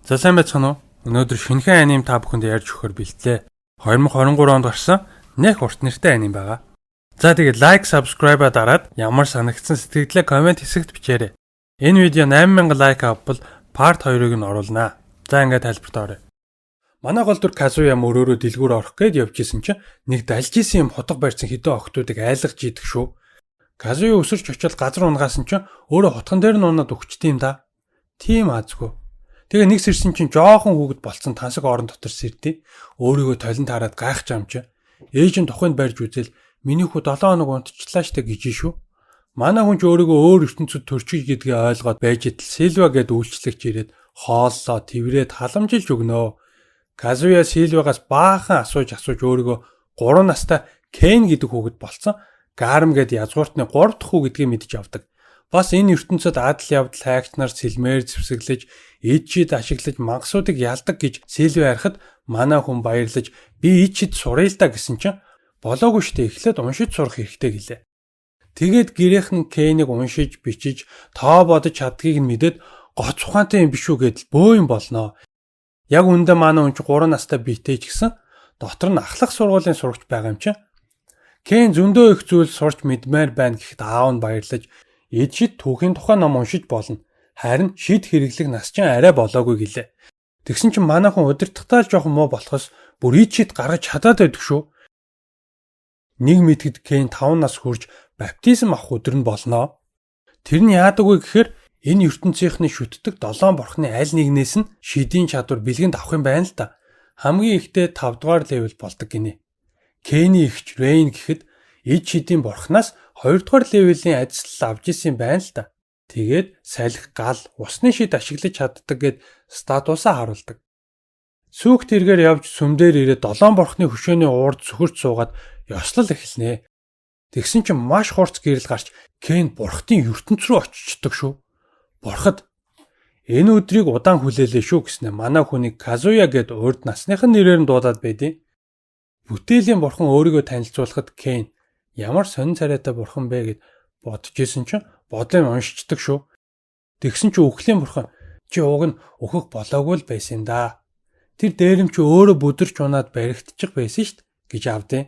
За сайн байцгаана уу? Өнөөдөр шинэхэн аним та бүхэнд ярьж өгөхөр бэлтлээ. 2023 онд гарсан нэг урт нэртэй аним байгаа. За тэгээд лайк, subscribe-а дараад ямар санагдсан сэтгэлдээ комент хэсэгт бичээрэй. Энэ видео 8000 лайк авбал part 2-ыг нь оруулнаа. За ингээд тайлбарт оръё. Манай гол дүр Казуя мөрөөрөө дэлгүүр орох гээд явж исэн чинь нэг далж исэн юм хотго барьсан хэдэн охтуудыг айлгаж идэх шүү. Казуя өсөрч очил газар унгаасан чинь өөрөө хотгон дээр нь унаад өгчтэй юм да. Тийм аазгүй. Тэгээ нэг сэрсэн чинь жоохон хүүгэд болцсон тансаг орон дотор сэрдээ. Өөрийгөө толин таарад гайхаж амжаа. Ээж нь тухайд барьж үзэл миний хүү 7 хоног унтчихлаа штэ гэж шүү. Манай хүн ч өөрийгөө өөр ертөнцид төрчих гэдгийг ойлгоод байж идэл Сильва гэд үйлчлэгч ирээд хооллоо тэрврээд халамжилж өгнөө. Казуя Сильвагаас баахан асууж өөрийгөө 3 настай Кен гэдэг хүүгэд болцсон. Гарм гэд язгууртны 3 дахь хүү гэдгийг мэдж авдаг. Бас энэ ертөнцид адал явдал хайгч нар сэлмээр зэвсэглэж, ичид ашиглаж мангасуудыг ялдаг гэж Сильвия ярихад манай хүн баярлаж би ичид суръя л да гэсэн чинь болоогүй штэ эхлээд уншиж сурах хэрэгтэй гэлээ. Тэгээд гэрийнх нь Кэнийг уншиж, бичиж, тоо бодож чаддгийг нь мэдээд гоц ухаантай юм биш үү гэдэл бөө юм болноо. Яг үндэ манай хүн ч 3 настай биетэй ч гэсэн дотор нь ахлах сургуулийн сурагч байгаа юм чинь. Кэн зөндөө их зүйл сурч мэдмээр байна гэхэд аав нь баярлаж ичид түүхийн тухай ном уншиж болно. Харин шид хэрэглэх нас чинь арай болоогүй гэлээ. Тэгсэн чинь манай хүн удирдахтаа л жоохон муу болохоос бүр ичид гаргаж чадаад байдаг шүү. Нэг мэтгэд Кен 5 нас хүрж баптизм авах өдөр нь болноо. Тэр нь яадаг вэ гэхээр энэ ертөнцийнхний шүтдэг 7 бурхны аль нэгнээс нь шидийн чадвар бэлгэнд авах юм байна л да. Хамгийн ихдээ 5 дугаар левел болдог гинэ. Кэний ихч Рейн гэхэд ид шидийн бурхнаас 2 дугаар левелийн ажил авч исэн байна л да. Тэгээд салхи гал усны шид ашиглаж чаддаг гэд статусаа харуулдаг. Сүүхт эргээр явж сүмдэр ирээд 7 бурхны хөшөөний уурд сөхөрч суугаад ёслол эхэлнэ. Тэгсэн чинь маш хурц гэрэл гарч Кен бурхтын ертөнц рүү очичдаг шүү. Бурхад энэ өдрийг удаан хүлээлээ шүү гэснээр манай хүнийг Казуя гэд урд насныхын нэрээр нь дуудаад байдیں۔ Бүтээлийн бурхан өөрийгөө танилцуулахад Кен ямар сонин царайтай бурхан бэ гэд бодож исэн чинь бодлын уншичдаг шүү. Тэгсэн чинь үхлийн бурхан чи уг нь өөхөх болоогүй л байсан юм да. Тэр дээрм чи өөрөө бүдэрч унаад баригдчих байсан штт гэж авдیں۔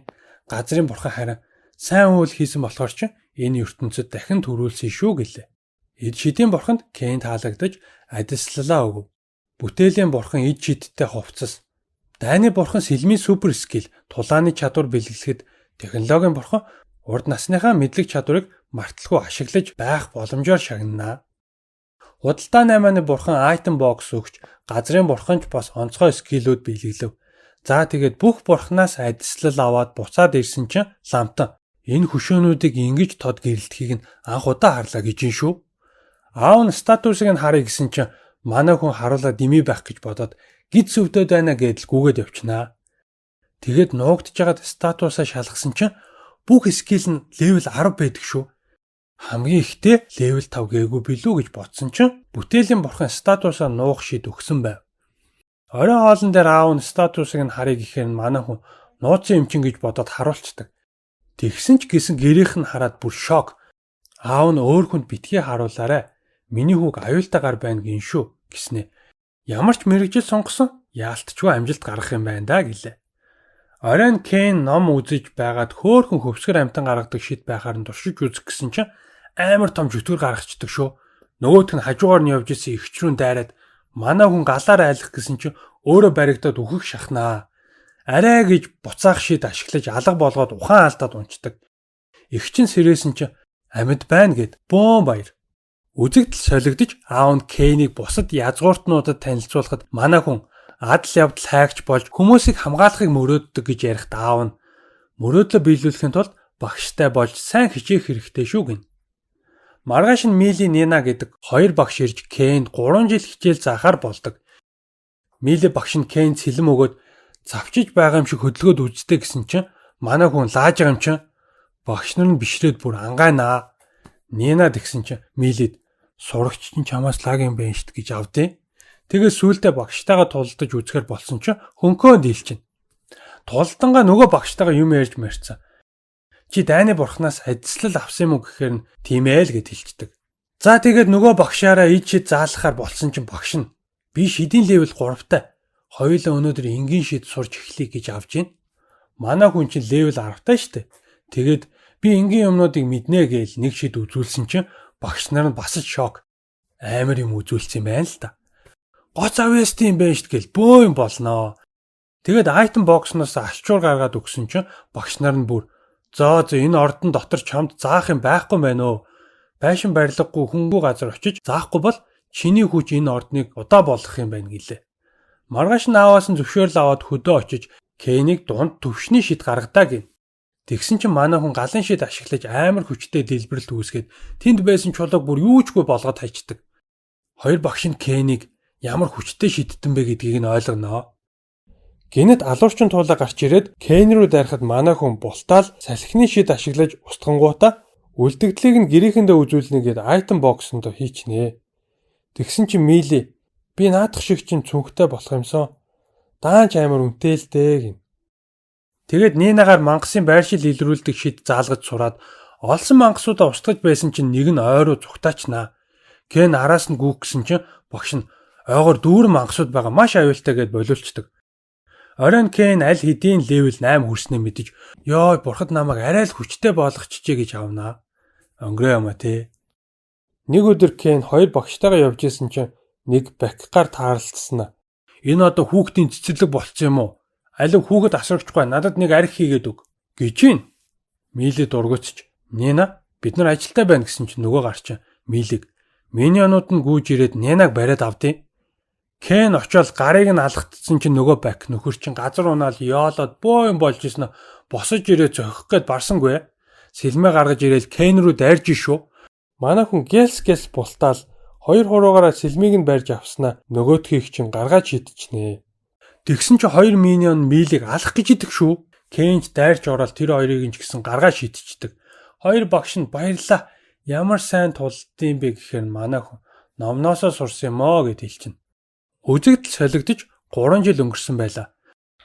Газрын бурхан харин сайн үйл хийсэн болохоор чи энэ ертөнцид дахин төрүүлсэн шүү гэлээ. Эд шидийн бурханд Кен таалагдаж адислалаа өгөв. Бүтээлийн бурхан эд шидтэй хувцас. Дайны бурхан сэлмийн супер скил тулааны чадвар бэлгэлэхэд технологийн бурхан урд насныхаа мэдлэг чадварыг марталгүй ашиглаж байх боломжоор шагнана. Худалдаа 8-ны бурхан айтем бокс өгч газрын бурхан ч бас онцгой скиллүүд бэлгэлэв. За тэгээд бүх бурханаас адислал аваад буцаад ирсэн чинь ламтан энэ хөшөөнүүдийг ингэж тод гэрэлтхийг нь анх удаа харлаа гэж юм шүү. Аав нь статусыг нь харъя гэсэн чинь манай хүн харуулаад дими байх гэж бодоод гид сүвдөд байна гэдэл гүгээд явчихнаа. Тэгээд нуугдж жагаад статусаа шалгасан чинь бүх скил нь левел 10 байдаг шүү. Хамгийн ихтэй левел 5 гээгүй билүү гэж бодсон чинь бүтээлийн бурхан статусаа нуух шид өгсөн байв. Оройн хоолн дээр аав нь статусыг нь харъя гэхээр манай хүн нууцын эмчин гэж бодоод харуулцдаг. Тэгсэн ч гэсэн гэрийнх нь хараад бүр шок. Аав нь өөр хүнд битгий харуулаарай. Миний хүүг аюултайгаар байна гин шүү гэснэ. Ямар ч мэрэгжил сонгосон яалтчгүй амжилт гаргах юм байна да гэлээ. Оройн Кен ном үзэж байгаад хөөхөн хөвсгөр амтан гаргадаг шид байхаар нь туршиж үзэх гэсэн чинь амар том жүтгэр гаргацдаг шүү. Нөгөөх нь хажуугаар нь явж исэн ихчрүүн дайраад манай хүн галаар айлах гэсэн чинь өөрөө баригдаад үхэх шахнаа. Арай гэж буцаах шид ашиглаж алга болгоод ухаан алдаад унцдаг. Игчин сэрээсэн чинь амьд байна гэд бөөн баяр. Үзэгдэл солигдож аав нь Кэнийг бусад язгууртнуудад танилцуулахад манай хүн адал явдал хайгч болж хүмүүсийг хамгаалахыг мөрөөддөг гэж ярихт аав нь мөрөөдлөө биелүүлэхийн тулд багштай болж сайн хичээх хэрэгтэй шүү гин. Маргааш нь Мили Нина гэдэг 2 багш ирж Кэнд 3 жил хичээл заахаар болдог. Мили багш нь Кэнд сэлэм өгөөд завчиж байгаа юм шиг хөдөлгөөд үздэг гэсэн чинь манай хүн лааж байгаа юм чинь багш нар нь бишрээд бүр ангайнаа. Нина тэгсэн чинь Милид сурагч чинь чамаас лаг юм байна штт гэж авдیں۔ Тэгээ сүүлдээ багштайгаа тулдаж үзэхэр болсон чинь хөнкөө дийлчин. Тулдангаа нөгөө багштайгаа юм ярьж марцсан. Чи дайны бурхнаас адислал авсан юм уу гэхээр нь тийм ээ л гэд хэлчихдэг. За тэгээд нөгөө багшаараа ид шид заалахаар болсон чинь багш нь Би шидийн левел 3-тай. Хоёулаа өнөөдөр энгийн шид сурч эхлэе гэж авж гин. Манай хүн чинь левел 10-тай штэ. Тэгээд би энгийн юмнуудыг мэднэ гээл нэг шид үзүүлсэн чинь багш нар нь бас ч шок. Амар юм үзүүлсэн юм байна л та. Гоц авьяастай юм байна штэ гээл бөө юм болноо. Тэгээд айтем боксноос ачуур гаргаад өгсөн чинь багш нар нь бүр зөө энэ ордон дотор чамд заах юм байхгүй байна өө. Байшин барилгагүй хөнгүү газар очиж заахгүй бол чиний хүч энэ ордныг удаа болгох юм байна гэлээ. Маргааш нь ааваас нь зөвшөөрөл аваад хөдөө очиж Кэнийг дунд төвшний шид гаргадаа гин. Тэгсэн чинь манай хүн галын шид ашиглаж амар хүчтэй дэлбэрэлт үүсгээд тэнд байсан чулууг бүр юучгүй болгоод хайчдаг. Хоёр багш нь Кэнийг ямар хүчтэй шидтэн бэ гэдгийг нь ойлгоноо. Гинэт алуурчин туулаа гарч ирээд Кэн рүү дайрахад манай хүн бултаал салхины шид ашиглаж устгангуудаа үлдэгдлийг нь гэрээхэндээ үзүүлнэ гэд айтем боксонд хийчнэ. Тэгсэн чинь Мили би наадах шиг чинь цүнхтэй болох юмсан. Даанч амар үнэтэй л дээ гин. Тэгээд Нинагаар мангасын байршил илрүүлдэг шид заалгаж сураад олсон мангасуудаа устгаж байсан чинь нэг нь ойроо зүгтаачнаа. Кен араас нь гүгсэн чинь багш нь ойгоор дүүрэн мангасууд байгаа маш аюултай гэд болиулцдаг. Оройн Кен аль хэдийн левел 8 хүрснээ мэдэж ёо бурхад намайг арай л хүчтэй болгочихжээ гэж авнаа. Өнгөрөө юм а тий. Нэг өдөр Кен хоёр багштайгаа явж исэн чинь нэг бакгаар таарлцсан. Энэ одоо хүүхдийн цэцэрлэг болцсон юм уу? Алив хүүхэд асрагчгүй надад нэг арх хийгээд өг гэж гин. Мили дургуцч Нина бид нар ажилдаа байна гэсэн чинь нөгөө гарч Милиг миньонууд нь гүйж ирээд Нинаг бариад авдیں۔ Кен очоод гарыг нь алгацсан чинь нөгөө бак нөхөр чинь газар унаал яолоод боо юм болж ирсэн босож ирээ зохих гээд барсангүй. Сэлмээ гаргаж ирээл Кен рүү дайрж шүү. Манай хүн гэлс бултаал хоёр хуруугаараа сэлмийг нь барьж авснаа нөгөөдхийг чинь гаргаж шидчихнэ. Тэгсэн чи хоёр миньон Милиг алах гэж идэх шүү. Кенч дайрч ороод тэр хоёрыг нь ч гэсэн гаргаж шидчихдэг. Хоёр багш нь баярлаа. Ямар сайн тулдсан бэ гэхээр манай хүн номноосоо сурсан юм оо гэд хэлчихнэ. Үзэгдэл солигдож 3 жил өнгөрсөн байлаа.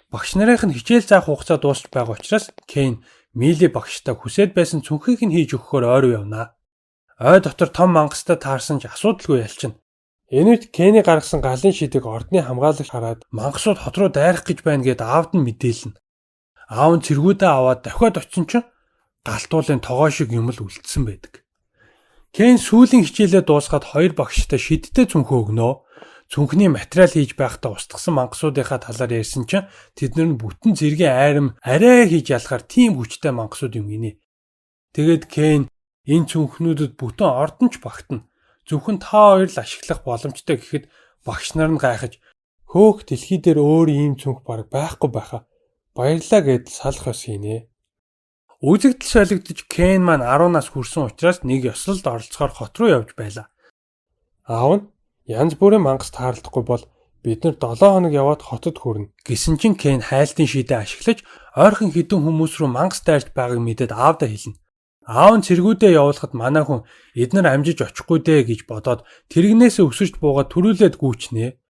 Багш нарын нь хичээл заах хугацаа дуусч байгаа учраас Кен Мили багштай хүсээд байсан цүнхийг нь хийж өгөхөөр ойроо явнаа. Ой дотор том мангастай таарсан ч асуудалгүй ялчна. Энэт Кэний гаргасан галын шидийг ордны хамгаалагч хараад мангасууд хот руу дайрах гэж байна гэд аавд нь мэдээлнэ. Аав нь цэргүүдээ аваад дахиад очсон чинь галтуулын тогоо шиг юм л үлдсэн байдаг. Кен сүүлийн хичээлээ дуусгаад хоёр багштай шидтэй цүнхөө өгнөө. Цүнхний материал хийж байхдаа устгасан мангасуудынхаа талаар ярьсан чинь тэднэр нь бүтэн зэргийн айрам арай хийж ялахаар тийм хүчтэй мангасууд юм гинэ. Тэгээд Кен энэ цүнхнүүдэд бүтэн ордонч багтана. Зөвхөн та хоёр л ашиглах боломжтой гэхэд багш нар нь гайхаж хөөх дэлхий дээр өөр ийм цүнх баг байхгүй байхаа баярлаа гэд салах ёс хийнэ. Үзэгдэл солигдож Кен маань 10 нас хүрсэн учраас нэг ёслолд оролцохоор хот руу явж байлаа. Аав нь янз бүрийн мангас таарлахгүй бол бид нар 7 хоног яваад хотод хүрнэ гэсэн чинь Кен хайлтын шидээ ашиглаж ойрхон хідэн хүмүүс рүү мангас дайрч байгааг мэдээд аавдаа хэлнэ. Аав нь цэргүүдээ явуулахад манай хүн эднэр амжиж очихгүй дээ гэж бодоод тэрэгнээсээ өсөж буугаад төрүүлээд гүйчнэ.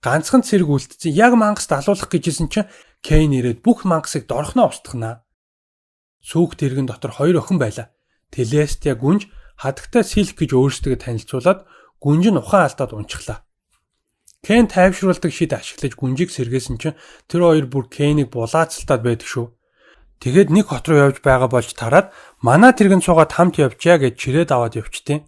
Ганцхан цэрэг үлдсэн яг мангаст алуулах гэжсэн чинь Кен ирээд бүх мангасыг дорхноо устгахнаа. Сүүх тэрэгэн дотор хоёр охин байлаа. Телестия гүнж хадагтай Силк гэж өөрсдөө танилцуулаад гүнж нь ухаан алдаад унчихлаа. Кен тайвшруулдаг шид ашиглаж гүнжийг сэргээсэн чинь тэр хоёр бүр Кенийг булаацалтаад байдаг шүү. Тэгээд нэг хот руу явж байгаа болж тараад манай тэрэгэн суугаад хамт явжаа гэж чирээд аваад явчтیں۔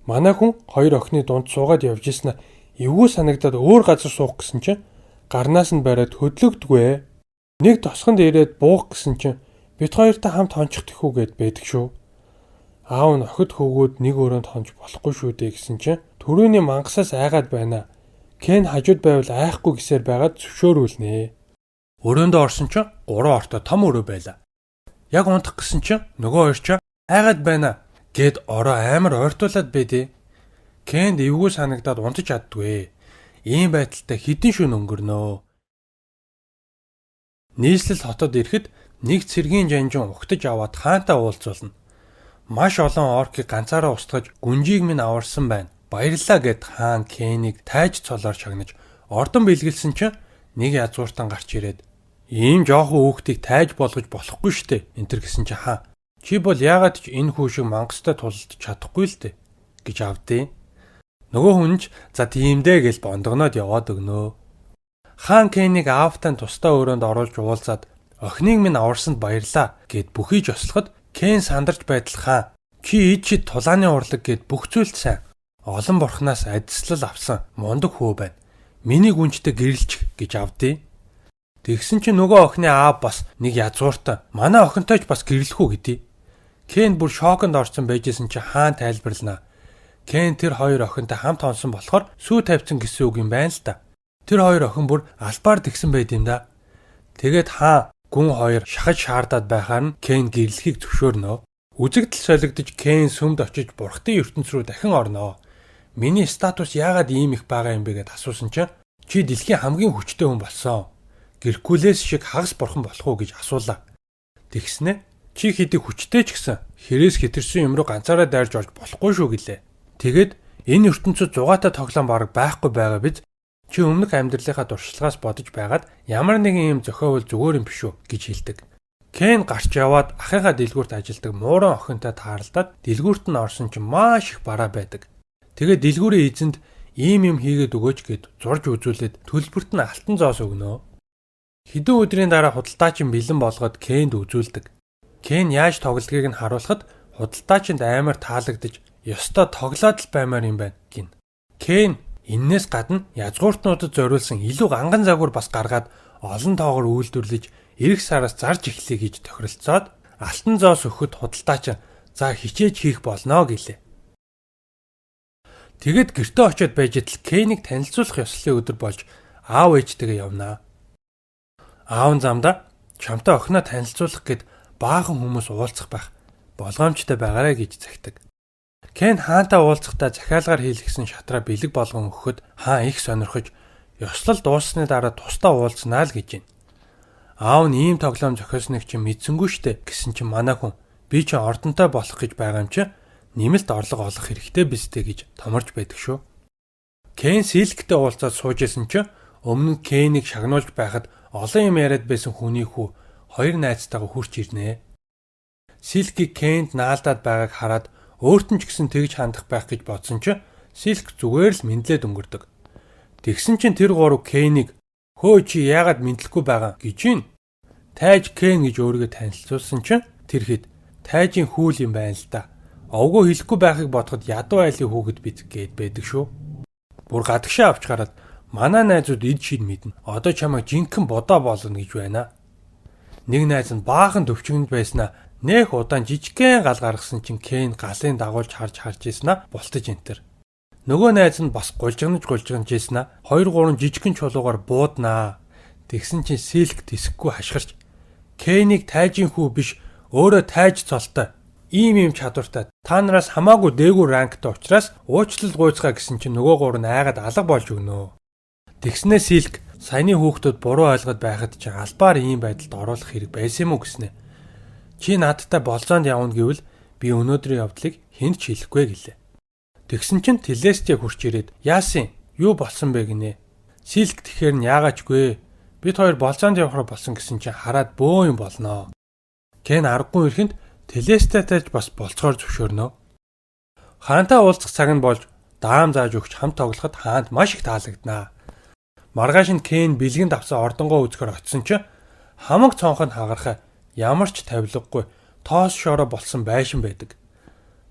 Манай хүн хоёр охины дунд суугаад явж ирсэн нь эвгүй санагдаад өөр газар суух гэсэн чинь гарнаас нь бариад хөдлөгдгөө. Нэг тосгонд ирээд буух гэсэн чинь бид хоёртай хамт хончих тэхүү гэд байдаг шүү. Аав нь охид хөвгүүд нэг өрөөнд хонж болохгүй шүү дээ гэсэн чинь төрөний мангасаас айгаад байна. Кен хажууд байвал айхгүй гэсээр байгаад зөвшөөрүүлнэ. Өрөөндөө орсон чинь 3 ортой том өрөө байлаа. Яг унтах гэсэн чинь нөгөө хоёр ч айгаад байна гэд ороо амар ойртуулад байдээ. Кэнд эвгүй санагдаад унтаж чаддгүй. Ийм байдалтай хэдэн шөнө өнгөрнөө. Нийслэл хотод ирэхэд нэг цэргийн жанжин ухтаж аваад хаантаа уулзуулна. Маш олон оркийг ганцаараа устгаж гүнжийг минь аварсан байна. Баярлалаа гэд хаан Кэнийг тайж цолоор шагнаж ордон бэлгэлсэн чинь нэг язгууртан гарч ирээд ийм жоохон хүүхдийг тайж болгож болохгүй штэ энтэр гэсэн чи хаа. Чи бол яагаад ч энэ хүү шиг мангастай тулалдаж чадахгүй л дээ гэж авдیں۔ Нөгөө хүн ч за тиймдээ гэж бондгоноод яваад өгнө. Хаан Кэнийг аавтай тусдаа өрөөнд оруулж уулзаад охиныг минь аварсанд баярлаа гэд бүхий жослоход Кэн сандарч байтал хаан чи ид чид тулааны урлаг гэд бүх зүйлд сайн олон бурхнаас адислал авсан мундаг хөө байна. Миний гүнжтэй гэрэлчих гэж авдээ. Тэгсэн чинь нөгөө охины аав бас нэг язгууртай манай охинтой ч бас гэрлэх үү гэдээ. Кэн бүр шоконд орсон байжсэн чи хаан тайлбарлана. Кэн тэр хоёр охинтой хамт онсон болохоор сүү тавьсан гэсэн үг юм байна л да. Тэр хоёр охин бүр албаар тэгсэн байд юм да. Тэгээд хаан гүн хоёр шахаж шаардаад байхаар нь Кэн гэрлэхийг зөвшөөрнө. Үзэгдэл солигдож Кэн сүмд очиж бурхтын ертөнц рүү дахин орноо. Миний статус яагаад ийм их байгаа юм бэ гэд асуусан чинь чи дэлхийн хамгийн хүчтэй хүн болсон. Геркулес шиг хагас бурхан болох уу гэж асуулаа. Тэгснэ чи хэдий хүчтэй ч гэсэн хэрээс хэтэрсэн юм руу ганцаараа дайрж орж болохгүй шүү гэлээ. Тэгэд энэ ертөнцид зугаатай тоглоом бараг байхгүй байгаа биз? Чи өмнөх амьдралынхаа туршлагаас бодож байгаад ямар нэгэн юм зохиовол зүгээр юм биш үү гэж хэлдэг. Кэн гарч яваад ахыгаа дэлгүүрт ажилдаг мууран охинтой тааралдаад дэлгүүрт нь орсон чинь маш их бараа байдаг. Тэгээд дэлгүүрийн эзэнд ийм юм хийгээд өгөөч гэд зурж үзүүлээд төлбөрт нь алтан зоос өгнө. Хэдэн өдрийн дараа худалдаачин бэлэн болгоод Кэнд үзүүлдэг. Кэн яаж тоглодгийг нь харуулхад худалдаачинд амар таалагдж ёстой тоглоод л баймаар юм байна гин. Кэн эннээс гадна язгууртнуудад зориулсан илүү ганган загвар бас гаргаад олон тоогоор үйлдвэрлэж эх сараас зарж эхлэе гэж тохиролцоод алтан зоос өгөхөд худалдаач за хичээж хийх болно гэлээ. Тэгэд гэртээ очиод байж тал Кэнийг танилцуулах ёслолын өдөр болж аав ээжтэйгээ явнаа. Аав нь замдаа чамтай охиноо танилцуулах гэд баахан хүмүүс уулзах байх болгоомжтой байгаарэ гэж захидаг. Кэн хаантай уулзахдаа захиалгаар хийлгсэн шатраа бэлэг болгон өгөхөд хаан их сонирхож ёслол дууссаны дараа тусдаа уулзнаа л гэж байна. Аав нь ийм тоглоом зохиосныг чинь мэдсэнгүй штэ гэсэн чинь манай хүн би чинь ордонтой болох гэж байгаа юм чи нэмэлт орлого олох хэрэгтэй бистэй гэж томорж байдаг шүү. Кэн Силктэй уулзаад сууж исэн чинь өмнө нь Кэнийг шагнуулж байхад олон юм яриад байсан хүний хүү хоёр найзтайгаа хурч ирнэ. Силкийг Кэнд наалдаад байгааг хараад өөрт нь ч гэсэн тэгж хандах байх гэж бодсон чинь Силк зүгээр л мэдлээд өнгөрдөг. Тэгсэн чинь тэр гурав Кэнийг хөө чи яагаад мэдлэхгүй байгаа гэж юм. Тайж Кэн гэж өөрийгөө танилцуулсан чинь тэр хэд тайжийн хүүл юм байна л да. Овгоо хэлэхгүй байхыг бодоход ядуу айлын хүүхэд бид гээд байдаг шүү. Бүр гадагшаа авч гараад манай найзууд ид шид мэднэ. Одоо чамайг жинхэнэ бодоо болгоно гэж байна. Нэг найз нь баахан төвчгөнд байснаа нэх удаан жижигхэн гал гаргасан чинь Кэн галын дагуулж харж ийснаа бултаж энтер. Нөгөө найз нь бас гулжигнаж ийснаа 2-3 жижигхэн чулуугаар бууднаа. Тэгсэн чинь Силк тэсэхгүй хашгирч Кэнийг тайжийн хүү биш өөрөө тайж цолтой ийм чадвартай та нараас хамаагүй дээгүүр ранктай учраас уучлал гуйцгаа гэсэн чинь нөгөө гурав нь айгаад алга болж өгнө. Тэгснээ Силк саяны хүүхдүүд буруу ойлгоод байхад чи албаар ийм байдалд оруулах хэрэг байсан юм уу гэснэ. Чи надтай болзоонд явна гэвэл би өнөөдрийн явдлыг хэнд ч хэлэхгүй гэлээ. Тэгсэн чинь Телестия хурч ирээд яасан юу болсон бэ гинэ. Силк тэгэхээр нь яагаачгүй бид хоёр болзоонд явахаар болсон гэсэн чинь хараад бөө юм болноо. Кэн аргагүй ирэхэнд Телестиатайж бас болцохоор зөвшөөрнө. Хаантай уулзах цаг нь болж даам зааж өгч хамт тоглоход хаанд маш их таалагднаа. Маргааш нь Кэн бэлгэнд авсан ордонгоо үзэхээр очисон чинь хамаг цонх нь хагарахаа ямар ч тавилгагүй тоос шороо болсон байшин байдаг.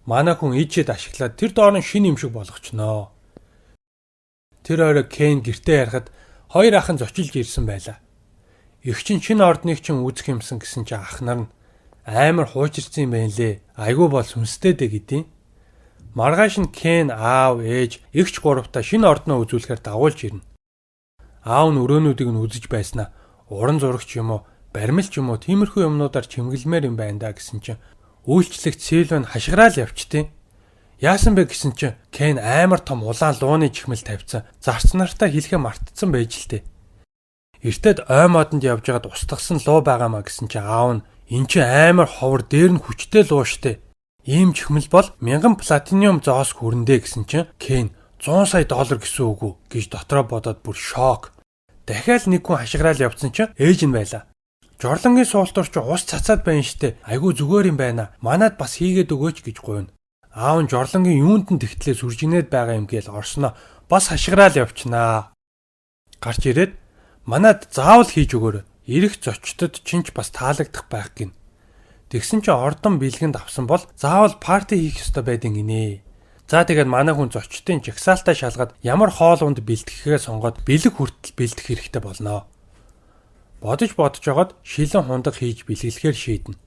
Манай хүн ичээд ашиглаад тэр доор нь шин юм шиг болгочноо. Тэр орой Кэн гэртээ ярихад хоёр ах нь зочилж ирсэн байлаа. Их чинь шинэ ордныг чинь үзэх юмсан гэсэн чинь ах нар нь амар хуучирсан юм байна лээ. Айгүй бол сүнстэй дэ гэдیں۔ Маргааш нь Кэн аав, ээж, эгч гуравтаа шинэ ордноо үзүүлэхээр дагуулж ирнэ. Аав нь өрөөнүүдийг нь үзэж байснаа уран зурагч юм уу, баримл ч юм уу тиймэрхүү юмнуудаар чимгэлмээр юм байна да гэсэн чинь үйлчлэгч Сильван хашгираал явчтیں۔ Яасан бэ гэсэн чинь Кэн амар том улаан лууны чихмэл тавьсан. Зарц нартаа хэлхээ мартцсан байж л тээ. Эртэд ой модонд явж байгаад устгасан луу байгаамаа гэсэн чинь аав нь энэ чи амар ховор дээр нь хүчтэй луу штэ. Ийм чихмэл бол 1000 платинум зоос хүрнэ гэсэн чинь Кэн 100 сая доллар гэсэн үг үү гэж дотроо бодоод бүр шок. Дахиад нэг хүн хашгираал явцсан чинь ээж нь байлаа. Жорлонгийн суултуур чи ус цацаад байна штэ. Айгүй зүгээр юм байна. Манад бас хийгээд өгөөч гэж гуйна. Аав нь жорлонгийн юунд нь тэгтлээ сүржигнээд байгаа юм гээл орсноо бас хашгираал явчихнаа. Гарч ирээд манад заавал хийж өгөөрэй. Ирэх зочдод чинч бас таалагдах байх гин. Тэгсэн чи ордон бэлгэнд авсан бол заавал парти хийх ёстой байдин гинэ. За тэгээд манай хүн зочдын жагсаалтаа шалгаад ямар хоол унд бэлтгэхээ сонгоод бэлэг хүртэл бэлдэх хэрэгтэй болно. Бодож жагаад шилэн хундаг хийж бэлгэлэхээр шийднэ.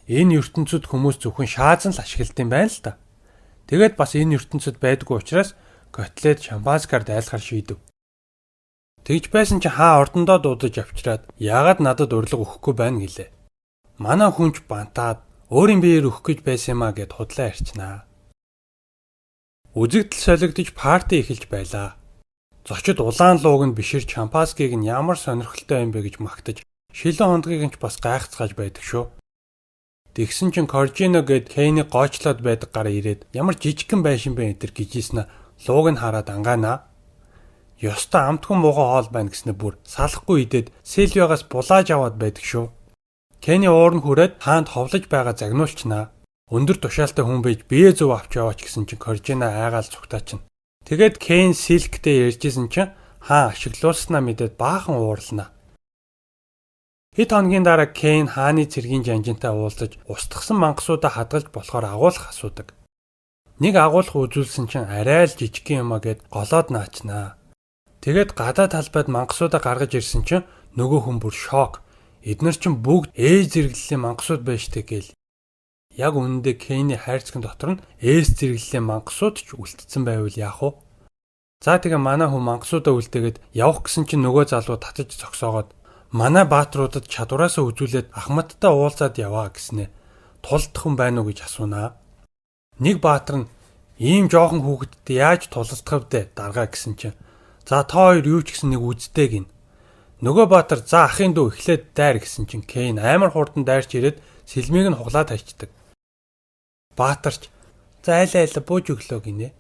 Энэ ертөнцид хүмүүс зөвхөн шаазан л ашигладаг юм байна л да. Тэгээд бас энэ ертөнцид байдгүй учраас котлет шампанскаар дайлахаар шийдэв. Тэгж байсан чи хаа ордондоо дуудаж авчираад яагаад надад урилга өгөхгүй байна гэлээ. Манай хүнч бантаад өөрийн биеэр өгөх гэж байсан юмаа гэд худлаа ярьчнаа. Үзэгдэл солигдож парти эхэлж байлаа. Зочид улаан лууг нь биширч шампанскийг нь ямар сонирхолтой юм бэ гэж магтаж шилэн хондгийг нь ч бас гайхацгааж байдаг шүү. Тэгсэн чин Коржино гэд Кейни гоочлоод байдаг гараа ирээд ямар жижигхэн байшин бэ энэ төр гижээснэ лууг нь хараад ангаанаа. Ёстой амтхан муугаа хоол байна гэснээр бүр салахгүй идээд Сильвиагаас булааж аваад байдаг шүү. Кейни уур нь хүрээд хаанд ховлож байгаа загнуулчнаа. Өндөр тушаалтай хүн байж бие зөв авч яваач гэсэн чин Коржино айгаал цугтаачин. Тэгээд Кейн Силктэй ярьжсэн чин хаан ашиглуулснаа мэдээд баахан уурлана. Хэд хоногийн дараа Кейн хааны цэргийн жанжинтай уулзаж устгасан мангасуудаа хадгалж болохоор агуулах асуудаг. Нэг агуулах үзүүлсэн чин арай л жижигхэн юмаа гэд голоод наачнаа. Тэгээд гадаа талбайд мангасуудаа гаргаж ирсэн чин нөгөө хүн бүр шок. Эднэр чин бүгд ээж зэрэглэлийн мангасууд байж тээ гээл. Яг үнэндээ Кейний хайрцагын дотор нь ээж зэрэглэлийн мангасууд ч үлдсэн байвал яах вэ? За тэгээ манай хүн мангасуудаа үлдээгээд явах гэсэн чинь нөгөө залуу татаж зогсоогоод манай баатруудад чадвараасаа үзүүлээд Ахмадтай уулзаад яваа гэснэ. Тулдах хүн байна уу гэж асуунаа. Нэг баатар нь ийм жоохон хүүхэдтэй яаж тулалдах вэ даргаа гэсэн чинь. За та хоёр юу ч гэсэн нэг үздэй гин. Нөгөө баатар за ахын дүү эхлээд дайр гэсэн чинь Кейн амар хурдан дайрч ирээд сэлмийг нь хуглаад хайчдаг. Баатарч за айлаа бууж өглөө гинэ.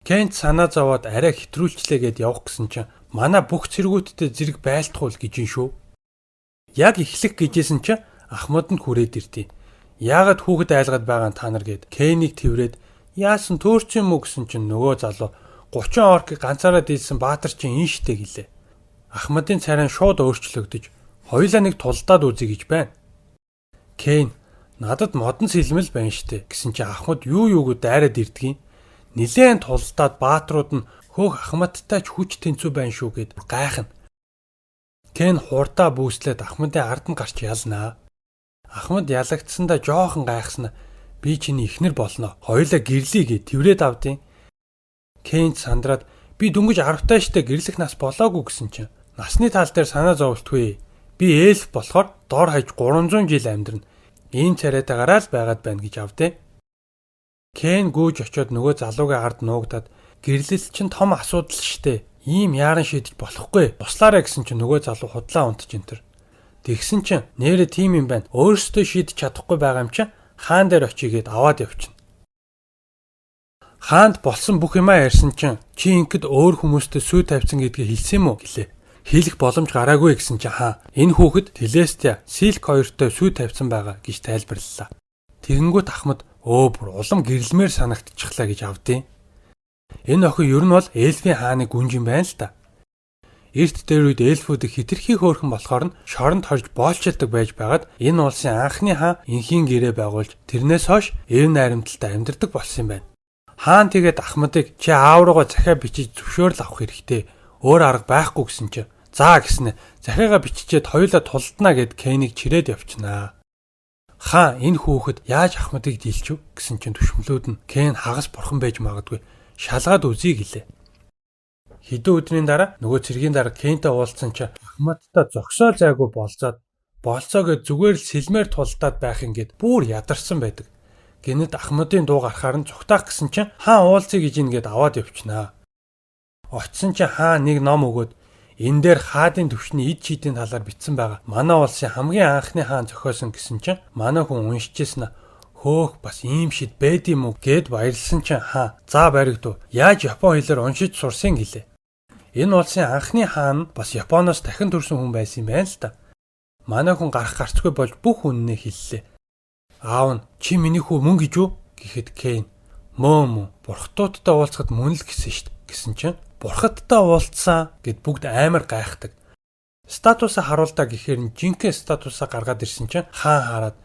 Кейн санаа зовоод арай хэтрүүлчлээгээд явах гэсэн чинь манай бүх цэргүүдтэй зэрэг байлтахуул гэж юм шүү. Яг эхлэх гэжсэн чинь Ахмад нь хүрээд ирдээ. Яагаад хүүхэд айлгаад байгаа та нар гэд Кейнийг тэрврээд яасан төөрч юм уу гэсэн чинь нөгөө залуу 30 оркийг ганцаараа дийлсэн баатар чинь энэ штэ гэлээ. Ахмадын царай шууд өөрчлөгдөж хоёулаа нэг тулдаад үзье гэж байна. Кейн надад модон сэлмэл байна штэ гэсэн чи Ахмад юуг дайраад ирдгийг нилээн тулдаад баатрууд нь хөөх Ахмадтай ч хүч тэнцүү байна шүү гэд гайхна. Кейн хурдаа бүүслээд Ахмадын ард нь гарч ялнаа. Ахмад ялагдсандаа жоохон гайхсна. Би чиний эхнэр болно. Хоёулаа гэрлэе гэд тэрврээд авдیں۔ Кейн сандраад би дөнгөж 10 таа штэ гэрлэх нас болоогүй гэсэн чинь насны тал дээр санаа зовлтгүй. Би эльф болохоор дор хаяж 300 жил амьдрна. Ийм царайтаагаараа л байгаад байна гэж авдیں۔ Кейн гүйж очиод нөгөө залуугийн ард нуугдаад гэрлэл чинь том асуудал штэ. Ийм яаран шийдэж болохгүй. Туслаарай гэсэн чинь нөгөө залуу худлаа унтж энтер. Тэгсэн чинь нэрэ тим юм байна. Өөрөөсөө шийдэж чадахгүй байгаа юм чинь хаан дээр очигээд аваад явчихна. Хаанд болсон бүх юмаа ярьсан чинь чи ингэд өөр хүмүүстэй сүй тавьсан гэдгийг хэлсэн юм уу гэлээ. Хийх боломж гараагүй гэсэн чинь хаа энэ хүүхэд Телестия Силк хоёртой сүй тавьсан байгаа гэж тайлбарлалаа. Тэгэнгүүт Ахмад бүр улам гэрэлмээр санагдчихлаа гэж авдیں۔ Энэ охин ер нь бол эльфийн хааны гүнж юм байна л да. Эрт дээр үед эльфүүдийг хитрхи хөөрхөн болохоор нь шоронд хорж боолчилдаг байж байгаад энэ улсын анхны хаан инхийн гэрээ байгуулж тэрнээс хойш эв найрамдалтай амьдардаг болсон юм байна. Хаан тэгээд Ахмадыг чи аав руугаа захиа бичиж зөвшөөрөл авах хэрэгтэй. Өөр арга байхгүй гэсэн чи. За гэснэ захиагаа биччихээд хоёулаа тулднаа гэд Кейнийг чирээд явчихнаа. Хаан энэ хүүхэд яаж Ахмадыг дийлчихв гэсэн чинь түшмлүүд нь Кейн хагас бурхан байж магадгүй шалгаад үзье гэлээ. Хэдэн өдрийн дараа нөгөө цэргийн дарга Кейнтэй уулзсан чи Ахмадтай зогсоо зайгүй болцоогоо зүгээр л сэлмээр тулдаад байх ингээд бүр ядарсан байдаг. Гэнэт Ахмадын дуу гарахаар нь цугтаах гэсэн чинь хаан уулзъя гэж ингээд аваад явчихнаа. Очсон чинь хаан нэг ном өгөөд энэ дээр хаадын төвшний эд шийдийн талаар бичсэн байгаа. Манай улсын хамгийн анхны хаан зохиосон гэсэн чинь манай хүн уншижсэн нь хөөх бас ийм шид байд юм уу гэд баярлсан чинь хаан за баригдав. Яаж Япон хэлээр уншиж сурсан гэлээ. Энэ улсын анхны хаан бас Японоос дахин төрсэн хүн байсан юм байна л да. Манай хүн гарах гарцгүй болж бүх үннээ хэллээ. Аав нь чи миний хүү мөн гэж үү Гэхэд Кейн мөн бурхтуудтай уулзахад мөн л гэсэн штт гэсэн чинь бурхадтай уулзсан гэд бүгд амар гайхдаг. Статусаа харуулдаа гэхээр нь жинхэнэ статусаа гаргаад ирсэн чинь хаан хараад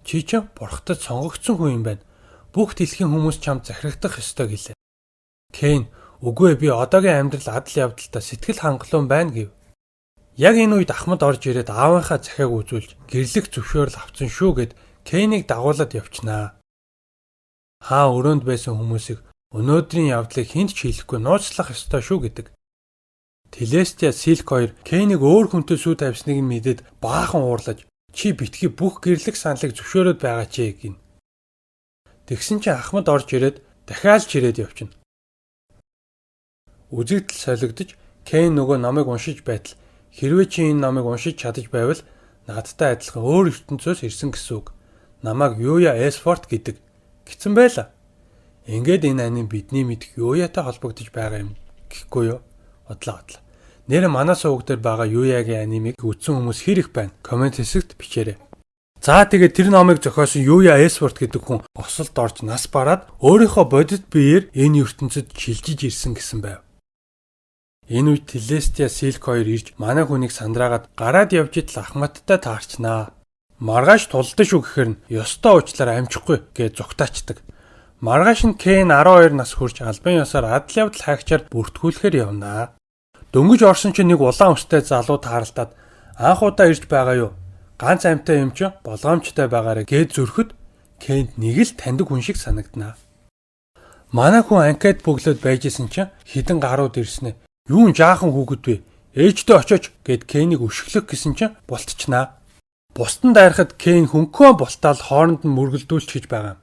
чи чинь бурхтад сонгогдсон хүн юм байна. Бүх дэлхийн хүмүүс чамд захирагдах ёстой гэлээ. Кейн үгүй би одоогийн амьдрал адал явдалтай сэтгэл хангалуун байна гэв. Яг энэ үед Ахмад орж ирээд аавынхаа захиаг үзүүлж гэрлэх зөвшөөрөл авсан шүү гэд Кейнийг дагуулад явчихнаа. Хаан өрөөнд байсан хүмүүсийг өнөөдрийн явдлыг хинт ч хийхгүй нууцлах ёстой шүү гэдэг. Телестия Силк 2 Кейнийг өөр хүнтэй сүү тавьсныг нь мэдээд баахан уурлаж чи битгий бүх гэрлэх саналыг зөвшөөрөөд байгаа ч гин. Тэгсэн чинь Ахмад орж ирээд дахиад ч ирээд явчихна. Үзэгдэл солигдож Кейн нөгөө номыг уншиж байтал хэрвээ чи энэ номыг уншиж чадаж байвал надтай адилхан өөр ертөнцөөс ирсэн гэсэн үг. Намайг Юя Эсфорт гэдэг гэсэн байла. Ингээд энэ аним бидний мэдх Юятай холбогдож байгаа юм гэхгүй юу? Бодлоо. Нэр манай суваг дээр байгаа Юягийн анимыг үзсэн хүмүүс хэр их байна? Комент хэсэгт бичээрэй. За тэгээд тэр номыг зохиосон Юя Эсфорт гэдэг хүн осолд орж нас бараад өөрийнхөө бодит биеэр энэ ертөнцид шилжиж ирсэн гэсэн байв. Энэ үед Телестия Силк 2 ирж манай хүнийг сандраагаад гараад явж идэл Ахмадтай таарчнаа. Маргааш тулдсан шүү гэхээр нь ёстой уучлаар амжихгүй гэж зүгтаачдаг. Маргааш нь Кейн 12 нас хүрч албан ёсоор адал явдал хаагчаар бүртгүүлэхээр явнаа. Дөнгөж орсон чинь нэг улаан өстэй залуу тааралдаад анх удаа ирж байгаа юу? Ганц амьтаа юм чи болгоомжтой байгаарэ гэж зөрөхөд Кейнд нэг л таньдаг хүн шиг санагданаа. Манай хүн анкет бөглөөд байжсэн чинь хідэн гарууд ирснэ. Юун жаахан хүүхэд вэ? Ээжтэй очооч гэд Кейнийг өшөглөх гэсэн чинь бултчнаа. Бусдан дайрахад Кейн хөнхөө бултаал хооронд нь мөргөлдүүлж хийж байгаа.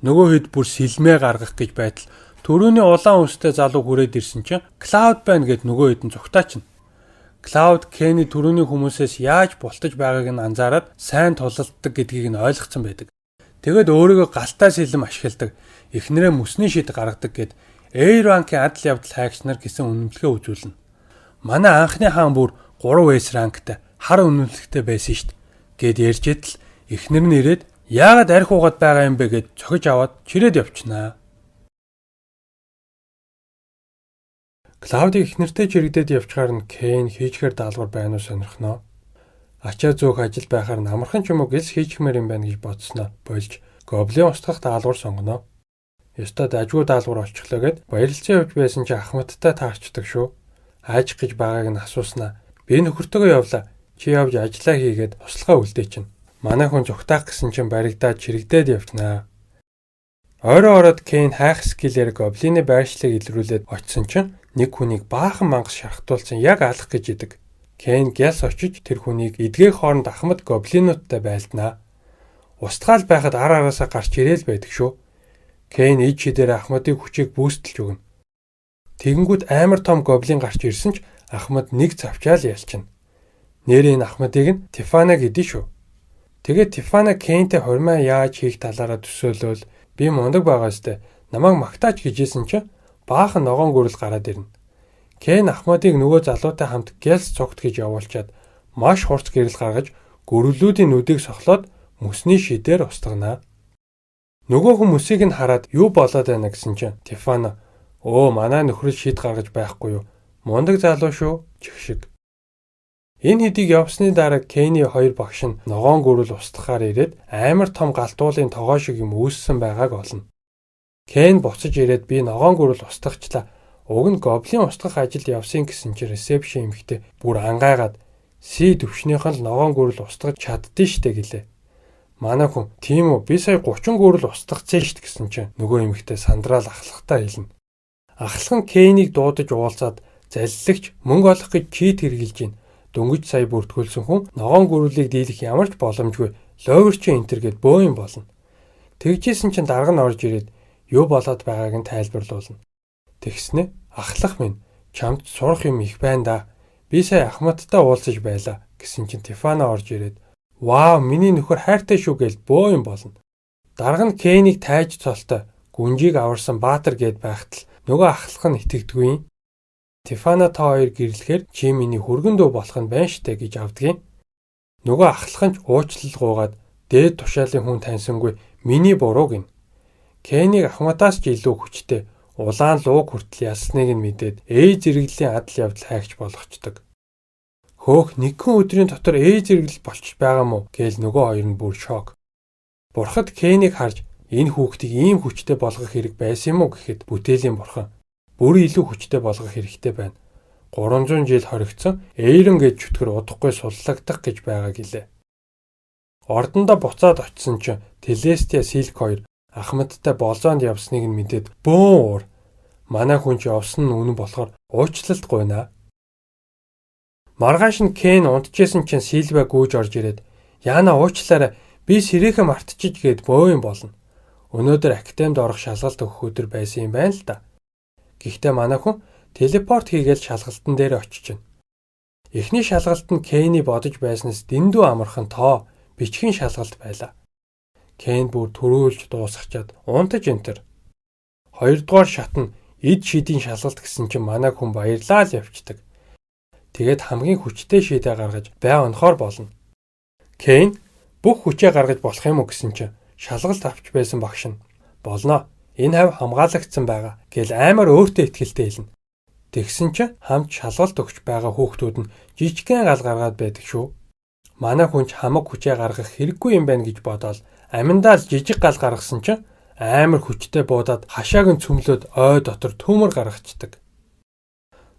Нөгөө хэд бүр сэлмээ гаргах гэж байтал төрөний улаан үстэй залуу хүрээд ирсэн чинь Клауд байна гэд нөгөө хэд нь зүгтаачна. Клауд Кейний төрөний хүмүүсээс яаж бултаж байгааг нь анзаараад сайн тулалддаг гэдгийг нь ойлгоцсон байдаг. Тэгэд өөрийгөө галтаа сэлэм ашигладаг. Эхнэрээ мөсний шид гаргадаг гэд Эйранкийн адал явдал хайгч нар гэсэн үнэмлэхээ үзүүлнэ. Манай анхны хаан бүр 3S ранктай хар үнэмлэхтэй байсан штт гэд ярьж идэл эхнэр нь ирээд яагаад арх уугаад байгаа юм бэ гэд цохиж аваад чирээд явчихнаа. Клаудийг эхнэртэй чирэгдээд явчихаар нь Кейн хийчихэр даалгавар байна уу сонирхноо. Ачаа зөөх ажил байхаар намархан ч юм уу гэлс хийчихмээр юм байна гэж бодсноо болж гоблин устгах даалгавар сонгоно. Ёстой дажгүй даалгавар олчихлоо гэд баярлцсан явж байсан чи Ахмадтай таарчдаг шүү. Ааж гэж байгааг нь асууснаа. Би нөхөртөөгөө явлаа. Чи явж ажиллаа хийгээд туслахаа үлдээ чинь. Манай хүн зүгтаах гэсэн чинь баригдаад чирэгдээд явчихнаа. Орой ороод Кейн хайх скиллээр гоблины байршлыг илрүүлээд очисон чинь нэг хүнийг баахан мангас шархтуулсан яг алах гэж идэг. Кейн гялс очиж тэр хүнийг эдгээр хооронд Ахмад гоблинуудтай байлднаа. Устгаал байхад ар араасаа гарч ирээл байдаг шүү. Кейн ид шидээр Ахмадыг хүчийг бүүстэлж өгнө. Тэгэнгүүт амар том гоблин гарч ирсэн ч Ахмад нэг завчаал ялчна. Нэр энэ Ахмадыг нь Тифана гэдэг шүү. Тэгээд Тифана Кейнтэй хормоо яаж хийх талаараа төсөөлөөл би мундаг байгаа сте намайг магтаач гэжсэн чинь баахан ногоон гүрэл гараад ирнэ. Кейн Ахмадыг нөгөө залуутай хамт гэлс цогт гэж явуулчаад маш хурц гэрэл гаргаж гүрлүүдийн нүдийг сохлоод мөсний шидээр устгана. Нөгөө хүмүүсийг нь хараад юу болоод байна гэсэн чинь Тифана манай нөхрөл шид гаргаж байхгүй юу? Мундаг залуу шүү чихшиг. Энэ хэдийг явсны дараа Кейний хоёр багш нь ногоон гүрэл устгахаар ирээд амар том галтуулын тогоо шиг юм үүссэн байгааг олно. Кейн буцаж ирээд би ногоон гүрэл устгахчлаа. Уг нь гоблин устгах ажилд явсан гэсэн чинь ресепшн эмэгтэй бүр ангайгаад си төвшнийхэн л ногоон гүрэл устгаж чаддсан штэ гэлээ. Манай хүн тийм үү би сая 30 гүрэл устгацсан штт гэсэн чинь нөгөө эмэгтэй сандраал ахлахтаа хэлнэ. Ахлах нь Кейнийг дуудаж уулзаад залилагч мөнгө олох гэж чийд хэрглэж гин. Дөнгөж сая бүртгүүлсэн хүн ногоон гүрэлийг дийлэх ямар ч боломжгүй ловерч энтер гэд бөө юм болно. Тэгжсэн чинь дарга нь орж ирээд юу болоод байгааг нь тайлбарлуулна. Тэгснэ ахлах минь чамд сурах юм их байна да. Би сая Ахмадтай уулзаж байлаа гэсэн чинь Тифана орж ирээд вау миний нөхөр хайртай шүү гээл бөө юм болно. Дарга нь Кейнийг тайж цолтой гүнжийг аварсан баатар гэд байхтал нөгөө ахлах нь итгэдэггүй. Тифана та хоёр гэрлэхээр чи миний хүргэн дүү болох нь байна штэ гэж авдгийн. Нөгөө ахлах нь уучлал гуугаад дээд тушаалын хүн таньсангүй миний буруу гин. Кэнийг Ахматаас ч илүү хүчтэй улаан лууг хүртэл ялсныг нь мэдээд ээж зэрэглэлийн адал явдал хайгч болгочдөг. Хөөх нэгэн өдрийн дотор ээж зэрэглэл болчих байгаа мó гээл нөгөө хоёр нь бүр шок. Бурхад Кэнийг харж энэ хүүхдийг ийм хүчтэй болгох хэрэг байсан юм уу гэхэд бүтээлийн бурхан бүр илүү хүчтэй болгох хэрэгтэй байна. 300 жил хоригдсон Эйрон гэж чөтгөр удахгүй суллагдах гэж байгаа гэлээ. Ордондоо буцаад очисон чинь Телестия Силк хоёр Ахмадтай болзоонд явсныг нь мэдээд бөөн уур. Манай хүн ч явсан нь үнэн болохоор уучлалт гуйнаа. Маргааш нь Кен унтжсэн чинь Сильва гүйж орж ирээд "Яана уучлаарай, би сэрээхэ мартчих" гээд бөө юм болно. Өнөөдөр академид орох шалгалт өгөх өдөр байсан юм байна л да. Гэхдээ манай хүн телепорт хийгээл шалгалтан дээр очиж байна. Эхний шалгалт нь Кэний бодож байснаас дэндүү амархан тоо бичгийн шалгалт байлаа. Кен бүр төрөөлж дуусгачаад унтаж энтер. Хоёрдугаар шат нь эд шидийн шалгалт гэсэн чинь манай хүн баярлаа л явцдаг. Тэгээд хамгийн хүчтэй шийдэ гаргаж бай онохоор болно. Кен бүх хүчээ гаргаж болох юм уу гэсэн чинь шалгалт авч байсан багш нь "Болно. Энэ хав хамгаалагдсан байгаа" гэл амар өөртөө итгэлтэй хэлнэ. Тэгсэн чинь хамт шалгалт өгч байгаа хүүхдүүд нь жижигхэн гал гаргаад байдаг шүү. Манай хүн ч хамаг хүчээ гаргах хэрэггүй юм байна гэж бодоод аминдаа л жижиг гал гаргасан чинь амар хүчтэй буудаад хашааг нь цөмлөөд ой дотор төмөр гаргацдаг.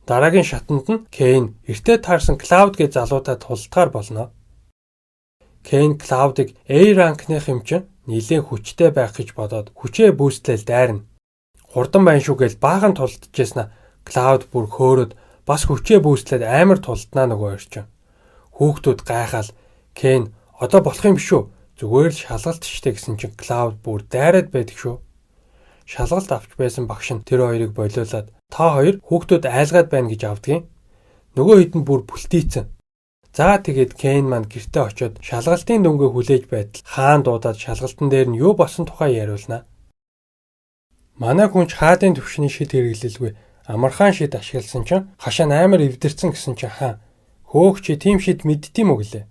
Дараагийн шатанд нь Кен эртээ таарсан Клауд гэж залуутай тултгаар болно. Кен Клаудыг A ранкных юм чинь нэлээд хүчтэй байх гэж бодоод хүчээ бүүстлэл дайрна. Хурдан байна шүү гэж баахан тулдчихсан Клауд бүр хөөрөд бас хүчээ бүүстлээд амар тулднаа нөгөө орчин. Хүүхдүүд гайхаал "Кен одоо болох юм шүү. Зүгээр л шалгалт штэ" гэсэн чинь Клауд бүр дайраад байдаг шүү. Шалгалт авч байсан багш нь тэр хоёрыг болиулаад "Та хоёр хүүхдүүд айлгаад байна" гэж авдгийн. Нөгөө хэд нь бүр бүлтийцэн. За тэгээд Кен маань гэртээ очиод шалгалтын дүнгээ хүлээж байтал хаан дуудаад шалгалтын дээр нь юу болсон тухай яриулнаа. Манай хүнч хаадын төвшний шид хэрэглэлгүй амархан шид ашигласан чинь хашаа амар эвдэрсэн гэсэн чинь хаан "Хөөх чи тийм шид мэддэм үү" гэлээ.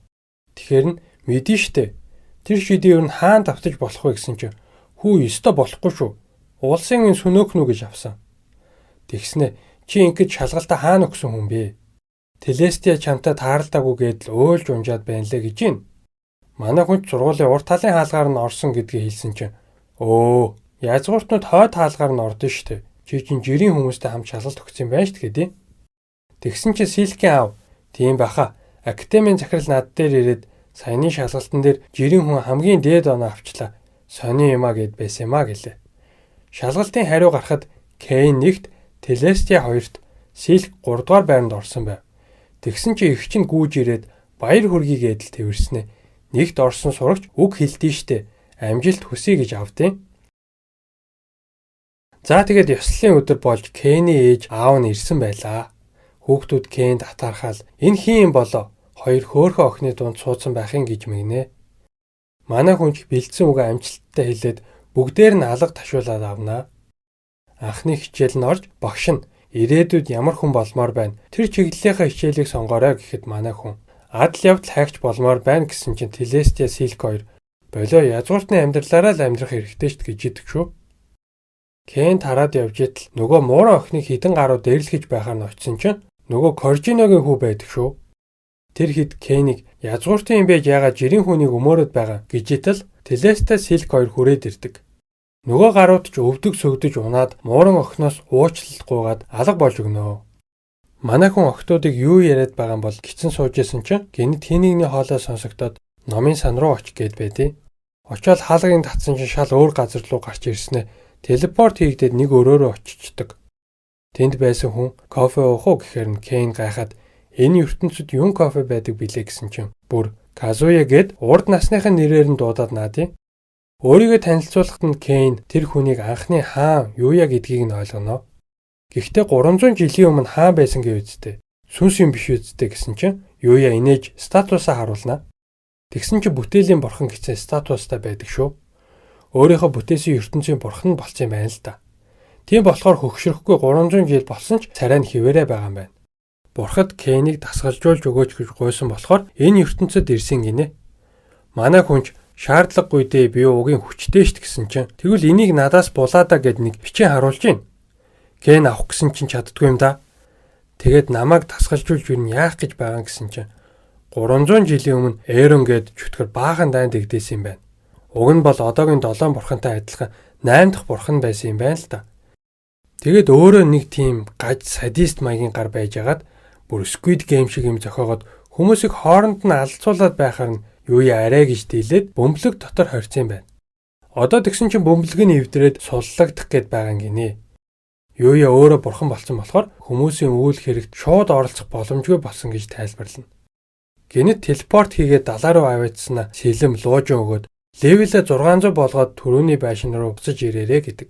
Тэгэхээр нь "Мэдэн штэ. Тэр шидийг юу хаан давтаж болох вэ" гэсэн чинь "Хүү ёстой болохгүй шүү. Улсын ин сүнөөхнүү" гэж авсан. Тэгснэ "Чи ингэж шалгалтаа хаана өгсөн хүн бэ? Телестия чамтай таарлаагүй гэдэл өөлж унжаад байна лээ" гэж юм. Манай хүн сургуулийн урт талын хаалгаар нь орсон гэдгийг хэлсэн чинь "Өө, язгууртнууд хойд хаалгаар нь ордон штэ. Чи чинь жирийн хүмүүстэй хамт шалгалт өгсөн байж t гэдэг. Тэгсэн чинь Силкийн аав "Тийм баха. Академийн захирал над дээр ирээд саяны шалгалтан дээр жирийн хүн хамгийн дээд оноо авчлаа. Сони юмаа гэд байсан юмаа" гэлээ. Шалгалтын хариу гарахад Кен 1-т, Телестия 2-т, Силк 3 дугаар байранд орсон байв. Тэгсэн чи их чинь гүйж ирээд баяр хүргэе гэдэл тэрвэрснэ. 1-т орсон сурагч үг хэлдээ штэ. Амжилт хүсье гэж авдیں۔ За тэгээд ёслолын өдөр болж Кэний ээж аав нь ирсэн байлаа. Хүүхдүүд Кэнд атаархаал "Энэ хин юм болоо? Хоёр хөөхөн охины дунд суудсан байхын" гэж мэгнэ. Манай хүнч бэлдсэн үгээ амжилттай хэлээд бүгдээр нь алга ташуулаад авнаа. Анхны хичээл нь орж багш нь "Ирээдүйд ямар хүн болмоор байна? Тэр чиглэлийнхаа хичээлийг сонгоорой" гэхэд манай хүн "Адал явдал хайгч болмоор байна" гэсэн чинь Телестия Силк 2 "Болоо язгууртны амьдралаараа л амьдрах хэрэгтэй шүү" гэж идэг шүү. Кен тараад явж идэл нөгөө муурын охиныг хідэн гаруй дээрлэхэж байхаар нь очисон чинь нөгөө Коржиногийн хүү байдаг шүү. Тэр хэд Кэнийг "Язгууртын юм байж яагаад жирийн хүнийг өмөрөөд байгаа" гэж итэл Телестия Силк 2 хүрээд ирдэг. Нөгөө гарууд ч өвдөг сөгдөж унаад муурын охиноос уучлалт гуйгаад алга болж өгнө. Манай хүн охтуудыг юу яриад байгаа юм бол гитсэн сууж исэн чинь гинт хинийний хоолой сонсогдоод "Номын сан руу оч" гэд байдیں۔ Очоод хаалгыг татсан чинь шал өөр газар руу гарч ирснэ. Телепорт хийгдээд нэг өрөөрөө очичдаг. Тэнд байсан хүн "Кофе уух уу" гэхээр нь Кен гайхаад "Энэ ертөнцид юун кофе байдаг билээ" гэсэн чинь бүр Казуя гэд урд насныхын нэрээр нь дуудаад наадیں۔ Өөрийгөө танилцуулахад нь Кен тэр хүнийг анхны хаан Юя гэдгийг нь ойлгоно. Гэхдээ 300 жилийн өмнө хаан байсан гэв үсттэй. Сүнс юм биш үсттэй гэсэн чинь Юя инээж статусаа харуулна. Тэгсэн чинь бүтээлийн бурхан гэсэн статустай байдаг шүү. Өөрийнхөө бүтээсэн ертөнцийн бурхан нь болсон юм байна л да. Тийм болохоор хөгшрөхгүй 300 жил болсон ч царай нь хിവэрэ байгаа юм байна. Бурхад Кэнийг дасгалжуулж өгөөч гэж гуйсан болохоор энэ ертөнцид ирсэн гинэ. Манай хүнч Шаардлагагүй дээ би угийн хүчтэй шít гэсэн чинь тэгвэл энийг надаас булаадаа гэд нэг бичээ харуулж гин. Кен авах гэсэн чинь чаддгүй юм да. Тэгээд намайг тасгалжуулж юу яах гэж байгаа гэсэн чинь 300 жилийн өмнө Эрон гэд чөтгөр баахан дайнд дэгдээсэн юм байна. Уг нь бол одоогийн 7 бурхантай адилхан 8 дахь бурхан байсан юм байна л да. Тэгээд өөрөө нэг тийм гаж садист маягийн гар байжгаад бүр Squid Game шиг юм зохиогоод хүмүүсийг хооронд нь алцуулаад байхаар нь юуя арай гэж дийлээд бөмбөлөг дотор хорьсон юм байна. Одоо тэгсэн чинь бөмбөлөг нь эвдрээд суллагдах гээд байгаа юм гинэ. Юуя өөрөө бурхан болсон болохоор хүмүүсийн үйл хэрэгт шууд оролцох боломжгүй болсон гэж тайлбарлана. Гэнэт телепорт хийгээд далаа руу аваадсанаа сэлэм луужин өгөөд левелээ 600 болгоод түрүүний байшин руу буцаж ирээрэй гэдэг.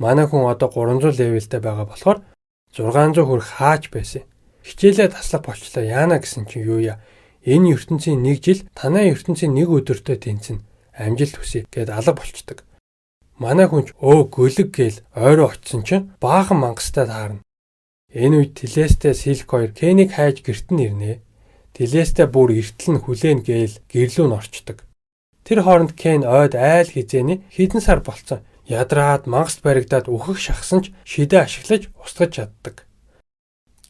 Манай хүн одоо 300 левелтэй байгаа болохоор 600 хүрэх хаач байсан. Хичээлээ таслах болчлоо яана гэсэн чинь юуя энэ ертөнцийн нэг жил танай ертөнцийн нэг өдөртөө тэнцэн амжилт хүсье гэд алга болчдөг. Манай хүнч гөлөг гээл ойроо очисон чинь баахан мангастай таарна. Энэ үед Телестэй Силк хоёр Кенийг хайж гэрт нь ирнэ. Телестэй бүр эртэл нь хүлээн гээл гэрлүүн орчдөг. Тэр хооронд Кен ойд айл хизээний хэдэн сар болцсон. Ядраад мангаст баригдаад үхэх шахсан ч шидэ ашиглаж устгаж чаддаг.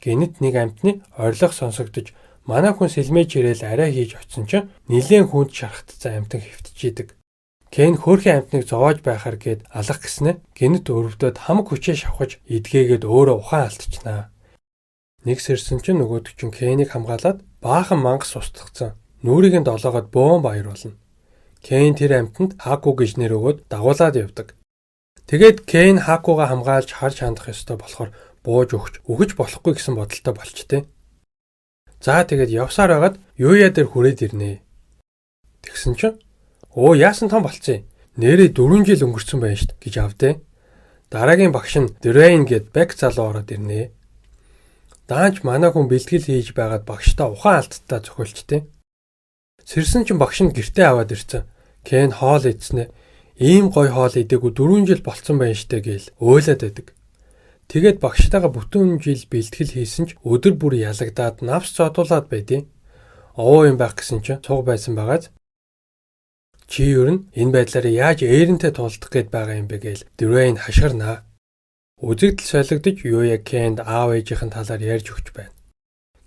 Гэнэт нэг амтны орилго сонсогдож манай хүн сэлмэж ирээл арай хийж очсон чинь нилээн хүнд шархтцсан амтан хэвтчихийдэг. Кен хөөрхөн амтныг зовоож байхаар гээд алах гэснэ гэнэт өрөвдөд хамаг хүчээ шавхаж эдгээгээд өөрөө ухаан алдчихнаа. Нэг сэрсэн чинь нөгөөд чинь Кенийг хамгаалаад баахан мангас устгацсан. Нүрийг нь долоогоод бөөн баяруулна. Кен тэр амтанд Хаку гэж нэр өгөөд дагуулад явдаг. Тэгээд Кен Хакуга хамгаалж харж хандах ёстой болохоор бууж өгч болохгүй гэсэн бодолтой болчтой. За тэгээд явсаар байгаад Юуя дээр хүрээд ирнэ. Тэгсэн чинь яасан том болцсон. Нэрээ 4 жил өнгөрцөн байна штт гэж авдээ. Дараагийн багш нь Дрейн гэд бэк залуу ороод ирнэ. Даанч манай хүн бэлтгэл хийж байгаад багштай ухаан алдтаа зохиолчтой. Сэрсэн чинь багш нь гэртээ аваад ирсэн. Кен хоол идснэ. Ийм гой хоол идээгүй 4 жил болцсон байна штэ гээл өөлөд байдаг. Тэгээд багштайгаа бүтэн жил бэлтгэл хийсэн ч өдөр бүр ялагдаад навс цодуулаад байдیں۔ Овоо юм байх гэсэн чинь цуг байсан байгааз. Чи юу н энэ байдлаар яаж Эрентэй тулдах гээд байгаа юм бэ гээл Дрейн хашгирнаа. Үзэгдэл солигдож Юуя Кенд аав ээжийнхэн талаар ярьж өгч байна.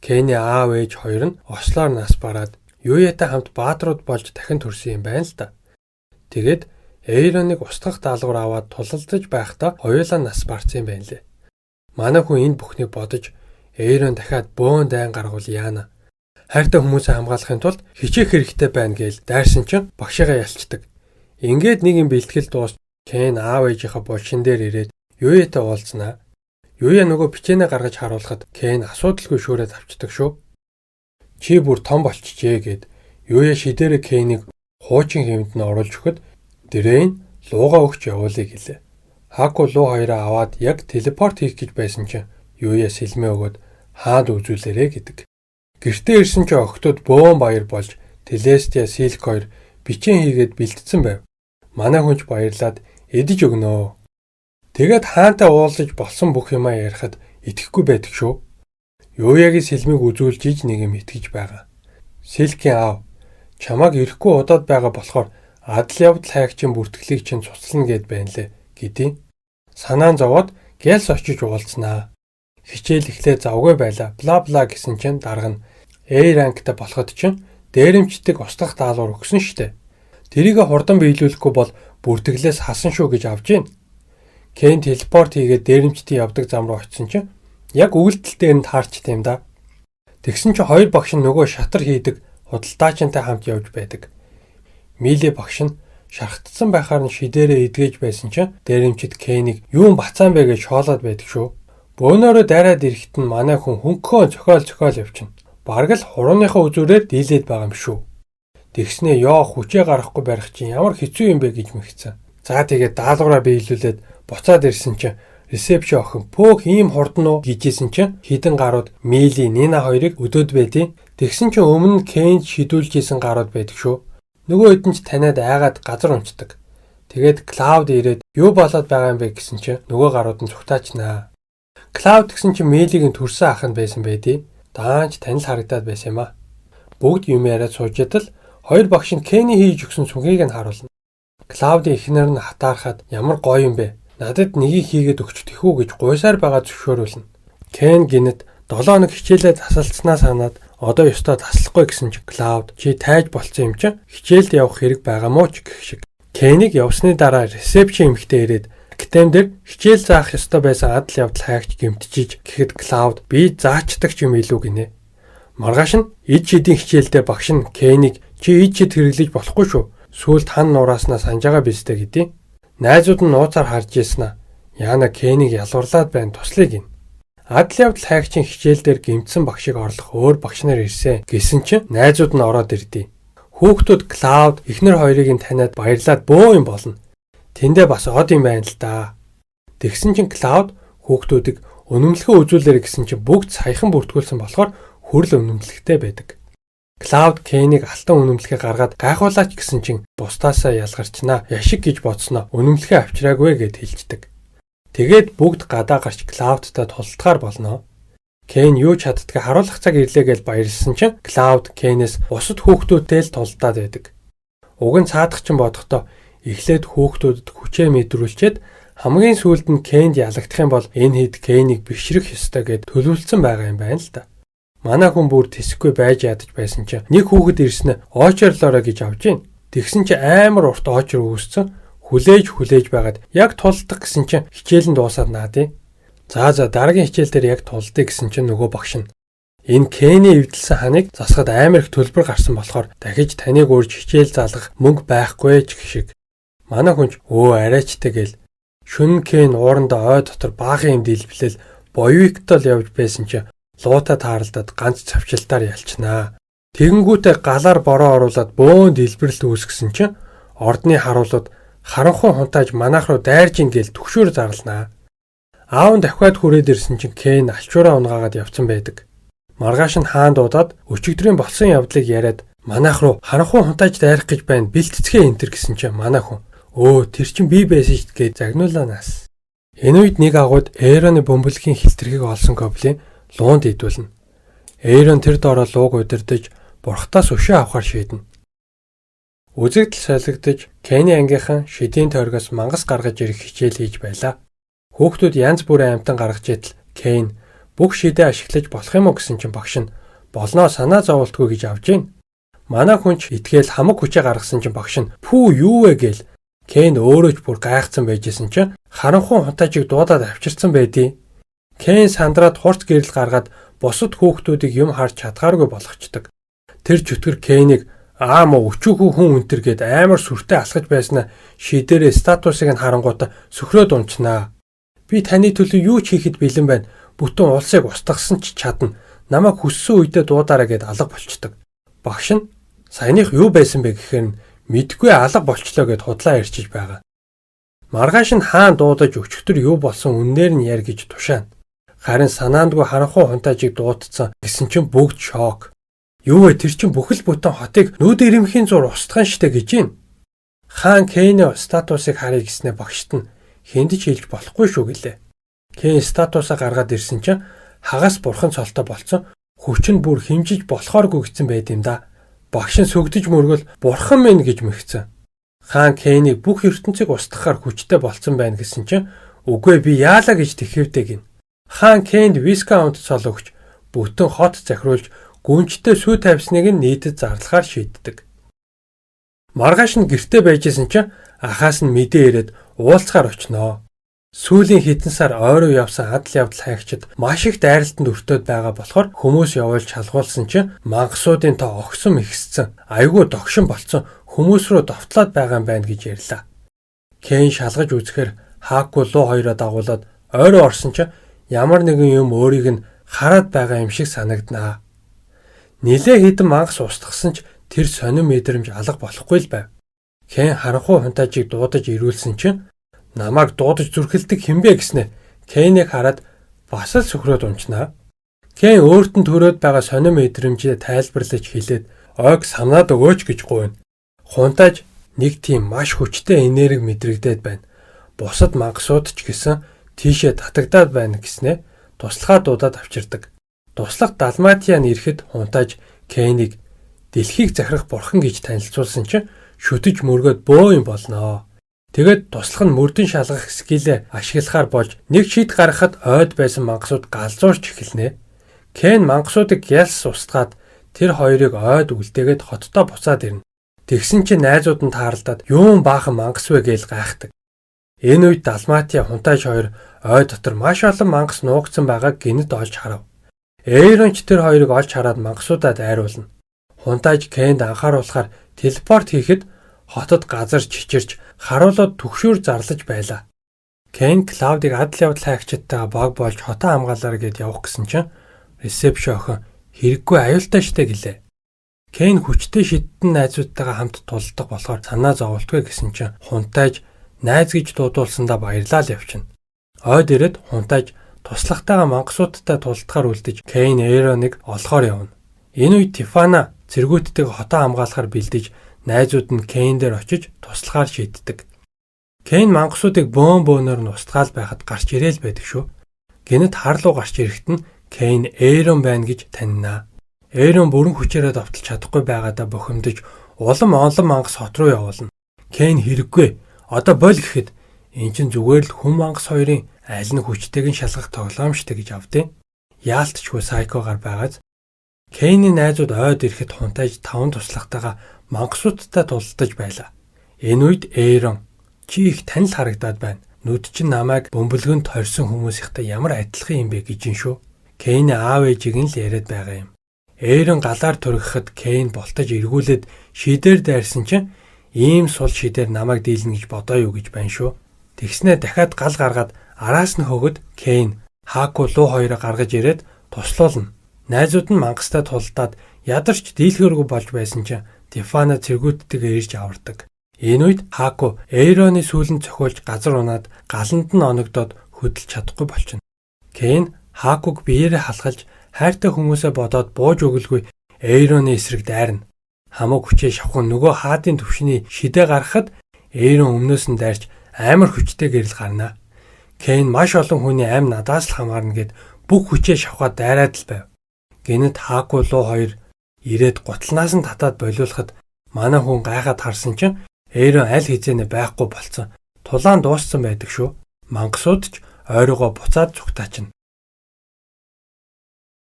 Кений аав ээж хоёр нь ослоор нас бараад Юуятай хамт бааtruуд болж дахин төрсөн юм байна л да. Тэгээд Эйроныг устгах даалгавар аваад тулалдаж байхдаа хоёулаа нас барсан юм байна лээ. Манай хүн энэ бүхнийг бодож Эйрон дахиад бөөн дайн гаргуул яана. Хайртай хүмүүсээ хамгаалахын тулд хичээх хэрэгтэй байна гээл дайрсан чинь багшигаа ялцдаг. Ингээд нэг юм бэлтгэл дуус Кен аав ээжийнхээ булшин дээр ирээд Юуятай уулзнаа. Юуя нөгөө бичээнэ гаргаж харуулхад Кен асуудалгүй шүүрээд авчдаг шүү. Чи бүр том болчихжээ гэд Юуя шидээрээ Кенийг хуучин хэмэнд нь оруулж өгөхөд Дрейн лууга өгч явуулъя гэлээ. Хаку луу хоёроо аваад яг телепорт хийх гэж байсан чинь Юуя сэлмээ өгөөд хаад үзүүлээрэ гэдэг. Гэртээ ирсэн чинь охтууд бөөн баяр болж Телестия Силк хоёр бичээн хийгээд бэлтцсэн байв. Манай хүнч баярлаад эдэж өгнөө. Тэгээд хаантай уулзаж болсон бүх юмаа ярихад итгэхгүй байдаг шүү. Юуягийн сэлмийг үзүүлж иж нэг юм итгэж байгаа. Силкийн аав чамааг ирэхгүй удаад байгаа болохоор адал явдал хайгчийн бүртгэлийг чинь цуцлана гэд байна лээ гэдээ. Санаан зовоод гэлс очиж уулзнаа. Хичээл эхлээ завгүй байла. Бла бла гэсэн чинь дарга нь A ранктай болоход чинь дээрэмчдэг устгах даалгавар өгсөн штэ. Тэрийг хурдан биелүүлэхгүй бол бүртгэлээс хасан шүү гэж авж гин. Кен телепорт хийгээд дээрэмчтийн явдаг зам руу очисон чинь яг өгөлдөл дээр нь таарчтай юм да. Тэгсэн чинь хоёр багш нь нөгөө шатар хийдэг худалдаачинтай хамт явж байдаг. Мили багш нь шархтсан байхаар нь шидээрээ эдгэж байсан чинь дээрэмчид Кенийг юун бацаан бэ гэж шоолоод байдаг шүү. Бөөнөрөө дайраад ирэхэд нь манай хүн хөнгөө цохиол явчихна. Бараг л хурууныхаа үзүүрээр дийлээд байгаа юм шүү. Тэгснээ ёо хүчээ гаргахгүй барих чинь ямар хэцүү юм бэ гэж мэгцэн. За тэгээд даалгавраа биелүүлээд буцаад ирсэн чинь ресепшн охин пөөх ийм хурдан уу гэжсэн чинь хідэн гарууд Мили Нина хоёрыг өдөөд байдیں۔ Тэгсэн чинь өмнө Кен шидүүлж исэн гарууд байдаг шүү. Нөгөө хэдэн ч таниад айгаад газар унцдаг. Тэгээд Клауд ирээд юу болоод байгаа юм бэ гэсэн чинь нөгөө гарууд нь цугтаачнаа. Клауд гэсэн чинь Милигийн төрсөн ах нь байсан байдیں۔ Даанч танил харагдаад байсан юм а. Бүгд юм яриад сууж идэл Хоёр багш нь Кэний хийж өгсөн сүнхийг нь харуулна. Клаудийн эхнэр нь хатаархаад ямар гоё юм бэ? Надад нэгийг хийгээд өгч тэхүү гэж гуйсаар байгаа зөвшөөрүүлнэ. Кэн гинэт 7 хоног хичээлээ тасалдснаа санаад одоо ёстой таслахгүй гэсэн чи Клауд чи тайж болцсон юм чи хичээлд явах хэрэг байгаа мó ч гэх шиг. Кэнийг явсны дараа ресепшн эмэгтэй ирээд Септембер хичээл заах ёстой байсан адал явдал хайгч гэмтжиж гэхэд Клауд би заачдаг ч юм илүү гинэ. Маргааш нь ид шидийн хичээлдээ багш нь Кэнийг чи ид шид хэрэглэж болохгүй шүү. Сүүлд хан нурааснаа санаж байгаа биз дээ гэдээ. Найзууд нь нууцаар харж ийснаа. Яна Кэнийг ялварлаад байна туслая гин. Адал явдал хайгчийн хичээл дээр гэмтсэн багшийг орлох өөр багш нар ирсэн гэсэн чинь найзууд нь ороод ирдээ. Хүүхдүүд Клауд эхнэр хоёрыг нь таниад баярлаад бөө юм болно. Тэндээ бас од юм байна л да. Тэгсэн чинь Клауд хүүхдүүдийг үнэмлэхээ үзүүлээрэй гэсэн чинь бүгд саяхан бүртгүүлсэн болохоор хүрл үнэмлэхтэй байдаг. Клауд Кэнийг алтан үнэмлэхээ гаргаад гайхуулаач гэсэн чинь бусдаасаа ялгарчнаа яшиг гэж бодсноо үнэмлэхээ авчираагүй гэд хэлждэг. Тэгээд бүгд гадаа гарч Клаудтай тултгаар болно. Кэн юу чаддгийг харуулах цаг ирлээ гэж баярлсан чинь Клауд Кэнээс бусад хүүхдүүдтэй л тулдаад байдаг. Уг нь цаадах чинь бодохдоо эхлээд хүүхдүүдэд хүчээ мэдрүүлчихэд хамгийн сүүлд нь Кэнд ялагдах юм бол энэ хэд Кэнийг бишрэх ёстой гэд төлөвлөсөн байгаа юм байна л да. Манай хүн бүр тэсэхгүй байж ядаж байсан чинь нэг хүүхэд ирснэ очрлоорой гэж авж гин. Тэгсэн чинь амар урт очр үүссэн. Хүлээж байгаад яг тулдах гэсэн чинь хичээл нь дуусаад наадیں۔ За дараагийн хичээл дээр яг тулдъя гэсэн чинь нөгөө багш нь энэ Кэний эвдэлсэн ханыг засахад амар их төлбөр гарсан болохоор дахиж таныг урьж хичээл залгах мөнгө байхгүй ч гэх шиг. Манай хүнч арайчтай гэл шүн Кэн уурандаа ой дотор баахан юм дэлбэлэл боевиктол явж байсан чинь луута тааралдаад ганц цавчилтаар ялчнаа. Тэгэнгүүтээ галаар бороо оруулаад бөөн дэлбэрэлт үүсгэсэн чинь ордны харуулууд харанхуй хунтааж манайх руу дайрж ин гэл түгшүүр зарлнаа. Аав нь дахиад хүрээд ирсэн чинь Кэн алчуураа унгаагаад явцсан байдаг. Маргааш нь хаан дуудаад өчигдрийн болсон явдлыг яриад манайх руу харанхуй хунтааж дайрах гэж байна бэлтцгээ энтер гэсэн чинь манай хүн тэр чин би байсан шүү дээ загнуулаа нас. Энэ үед нэг агууд Эйроны бөмбөлгийн хилтэрхийг олсон гоблин луунд идүүлнэ. Эйрон тэр доороо лууг удирдах бурхтаас өшөө авахар шийднэ. Үзэгдэл солигдож Кэний ангийнхан шидийн тойргоос мангас гаргаж ирэх хичээл хийж байлаа. Хүүхдүүд янз бүрийн амьтан гаргаж идэл Кэн бүх шидээ ашиглаж болох юм уу гэсэн чинь багш нь болноо санаа зовлтгүй гэж авж гин. Манай хүнч итгээл хамаг хүчээ гаргасан чинь багш нь пүү юу вэ гээл Кэн өөрөө ч бүр гайхсан байжсэн чинь харанхуй хунтаажиг дуудаад авчирсан байдیں۔ Кэн сандраад хурц гэрэл гаргаад бусад хүүхдүүдийг юм харж чадгааргүй болгочдөг. Тэр чөтгөр Кэнийг өчүүхүү хүн өнтер гээд амар сүртэй алхаж байснаа шидээрээ статусыг нь харангуйта сөхрөөд унчнаа. Би таны төлөө юу ч хийхэд бэлэн байна. Бүтэн улсыг устгасан ч чадна. Намайг хүссэн үедээ дуудаарай гэд алга болчдөг. Багш нь саяных юу байсан бэ гэхээр мэдгүй алга болчлоо гэд худлаа ярьчиж байгаа. Маргааш нь хаан дуудаж өчигдөр юу болсон үннээр нь яар гэж тушаана. Харин санаандгүй харанхуй хунтаажиг дуудсан гэсэн чинь бүгд шок. Юу вэ тэр чин бүхэл бүтэн хотыг нүүд ирэмхийн зур устгах штэ гэж юм. Хаан Кэний статусыг харъя гэснээр багшд нь хэнд ч хэлж болохгүй шүү гэлээ. Кэн статусаа гаргаад ирсэн чинь хагас бурхан цолтой болцсон хүч нь бүр хэмжиж болохооргүй гэсэн байд юм да. Багш нь сүгдэж мөргөл бурхан минь гэж мэгцэн. Хаан Кэнийг бүх ертөнцийг устгахаар хүчтэй болцсон байна гэсэн чинь үгүй би яалаа гэж тэхэвдэг гин. Хаан Кэнд вискаунт цол өгч бүтэн хот захируулж гүнжтэй сүй тавьсныг нь нийтэд зарлахаар шийддэг. Маргааш нь гэртээ байжсэн чинь ахаас нь мэдээ ирээд уулзахаар очноо. Сүүлийн хэдэн сар ойроо явсан адал явдал хайгчид маш их дайралтанд өртөөд байгаа болохоор хүмүүс явуулж шалгуулсан чинь мангасуудын тоо огсом ихссэн, айгүй догшин болцсон хүмүүс рүү довтлоод байгаа юм байна гэж ярьлаа. Кэн шалгаж үзэхээр Хааку луу хоёроо дагуулад ойроо орсон чинь ямар нэгэн юм өөрийг нь хараад байгаа юм шиг санагданаа. Нилээ хэдэн мангас устгасан ч тэр сонин мэдрэмж алга болохгүй л байв. Кэн харанхуй хунтаажиг дуудаж ирүүлсэн чинь намайг дуудаж зүрхэлдэг хинбэ гэснэ Кэнийг хараад бас л сөхрөөд унчнаа. Кэн өөрт нь төрөөд байгаа сонин мэдрэмжээ тайлбарлаж хэлээд ойг санаад өгөөч гэж гуйна. Хунтааж нэг тийм маш хүчтэй энерги мэдрэгдээд байна. Бусад мангасууд ч гэсэн тийшээ татагдаад байна гэснэ туслахаа дуудаад авчирдаг. Туслах Далматиан ирэхэд хунтааж Кэнийг Дэлхийг захирах бурхан гэж танилцуулсан чинь шүтэж мөргөөд бөө юм болноо. Тэгэд туслах нь мөрдөн шалгах скилээ ашиглахаар болж нэг шийд гаргахад ойд байсан мангасууд галзуурч эхэлнэ. Кен мангасуудыг ялс устгаад тэр хоёрыг ойд үлдээгээд хоттоо буцаад ирнэ. Тэгсэн чинь найзууд нь таарлаад юун баахан мангас вэ гэж гайхдаг. Энэ үед Далматиа хунтайж хоёр ой дотор маш олон мангас нуугдсан байгааг гинэд олж харав. Эйрон ч тэр хоёрыг олж хараад мангасуудаа дайруулна. Хунтайж Кенд анхааруулахаар телепорт хийхэд хотод газар чичирч харуулууд түгшүүр зарлаж байлаа. Кен Клаудиг адал явдал хайгчдтайгаа баг болж хотоо хамгаалаарай гэд явах гэсэн чинь ресепшн охин хэрэггүй аюултай штэ гэлээ. Кен хүчтэй шиддэн найзуудтайгаа хамт тулдах болохоор санаа зовлтгүй гэсэн чинь хунтайж найз гэж дуудуулсандаа баярлал явчихна. Ойд ирээд хунтайж туслахтайгаа мангасуудтай тулдахаар үлдэж Кен Эйроныг олохоор явна. Энэ үед Тифана цэргүүдтэйг хотоо хамгаалахаар бэлдэж найзууд нь Кен дээр очиж туслахаар шийддэг. Кен мангасуудыг бөөнөр нь устгаал байхад гарч ирээл байдаг шүү. Гэнэт харлуу гарч ирэхэд нь Кен Эйрон байна гэж танина. Эйрон бүрэн хүчээрээ давталж чадахгүй байгаадаа бухимдаж улам мангас хот руу явуулна. Кен хэрэггүй. Одоо бол гэхэд эн чинь зүгээр л хүн мангас хоёрын аль нь хүчтэйг нь шалгах тоглоом штэ гэж авдیں۔ Яалтчгүй сайкогаар байгааз Кенийн найзууд ойд ирэхэд хунтайж 5 туслахтайгаа мангасуудтай тулдаж байлаа. Энэ үед Эйрон чи их танил харагдаад байна. Нүд чинь намайг бөмбөлгөнд хорьсон хүмүүсийнхтэй ямар адилхан юм бэ гэж шүү. Кенийн аав ээжийг нь л яриад байгаа юм. Эйрон галаар түргэхэд Кен болтож эргүүлээд шидээр дайрсан чинь ийм сул шидээр намайг дийлнэ гэж бодоо юу гэж байна шүү. Тэгснээ дахиад гал гаргаад араас нь хөгөд Кен Хаку луу хоёроо гаргаж ирээд туслуулна. Найзууд нь мангастай тулдаад ядарч дийлхэргүй болж байсан чинь Тифана цэргүүдтэйгээ ирж авардаг. Энэ үед Хаку Эйроны сүүлэн цохиулж газар унаад галанд нь оногдоод хөдөлж чадахгүй болчихно. Кен Хакуг биеэрээ халахалж хайртай хүмүүсээ бодоод бууж өгөлгүй Эйроны эсрэг дайрна. Хамаг хүчээ шавхан нөгөө хаадын төвшний шидэ гаргахад Эйрон өмнөөс нь дайрч амар хүчтэй гэрэл гарна. Кен маш олон хүний амь надаас л хамаарна гэд бүх хүчээ шавхаад дайраад л байв. Гэнэт Хаку луу хоёр ирээд гутлнаас нь татаад болиулахад манай хүн гайхаад харсан чинь Эйрон аль хизээнэ байхгүй болцсон. Тулаан дууссан байдаг шүү. Мангасууд ч ойрогоо буцаад зүгтаачна.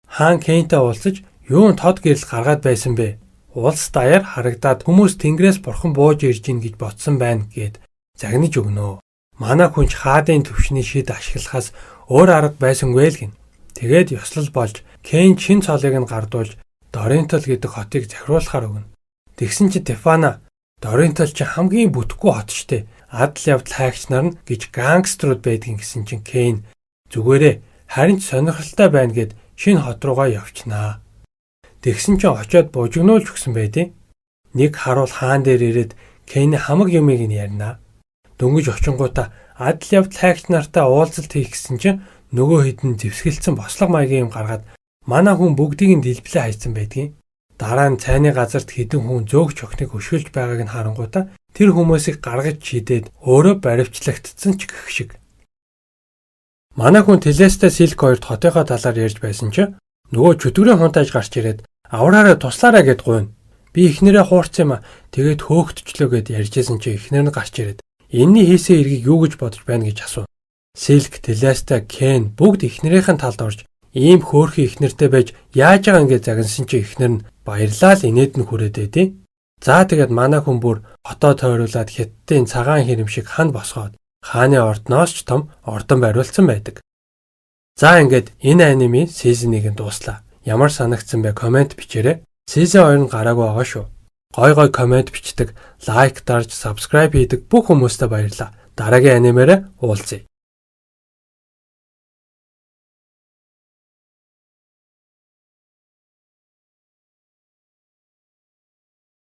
Хаан Кентэй уулзаж юун тод гэрэл гаргаад байсан бэ? Улс даяар харагдаад хүмүүс тэнгэрээс бурхан бууж ирж гин гэж ботсон байна гэд загнаж өгнө. Манай хүнч хаадын төвшний шид ашиглахаас өөр арга байсангүй л гин. Тэгээд ёслол болж Кен чин цолыг нь гардуулж Доринтал гэдэг хотыг захируулахаар өгнө. Тэгсэн чи Тифана Доринтал чи хамгийн бүтэхгүй хот штэ. Адал явдал хайгч нар нь гэж гангстерууд байдгийн гэсэн чинь Кен зүгээрээ харин ч сонирхолтой байна гэд шинэ хот руугаа явчихнаа. Тэгсэн чинь очиод бужигнуулж өгсөн байдیں۔ Нэг харуул хаан дээр ирээд Кений хамаг юмыг нь ярина. Дөнгөж очингуудаа адал явдал хайгч нартай уулзалт хийх гэсэн чинь нөгөө хэдэн зэвсгэлцэн бослого маягийн юм гаргаад манай хүн бүгдийг нь дэлбэлээ хайцсан байдгийн. Дараа нь цайны газарт хэдэн хүн зөөгч охиныг өшгөлж байгааг нь харангуудаа тэр хүмүүсийг гаргаж чийдээд өөрөө баривчлагдсан ч гэх шиг. Манай хүн Телестэй Силк хоёрт хотынхоо талаар ярьж байсан чинь нөгөө чөтгөрийн хунтайж гарч ирээд авраараа туслаарай гэд гуйна. Би эхнэрээ хуурц юм а тэгээд хөөгтчлөө гэд ярьжсэн чинь эхнэр нь гарч ирээд энэний хийсэн эргийг юу гэж бодож байна гэж асуув. Силк, Телестэй, Кен бүгд эхнэрийнхэн талд орж ийм хөөрхөн эхнэртэй байж яаж байгаа ингэ загнасан чинь эхнэр нь баярлал инээд нь хүрээд байдیں۔ За тэгээд манай хүн бүр хотоо тойруулаад хятадын цагаан хэрэм шиг ханд босгоод хааны ордноос ч том ордон бариулсан байдаг. За ингээд энэ аниме season 1-ийн дууслаа. Ямар санагдсан бэ комент бичээрэй. Season 2 нь гараагүй байгаа шүү. Гой комент бичдэг, лайк дарж, subscribe хийдэг бүх хүмүүстээ баярлалаа. Дараагийн анимаараа уулзъя.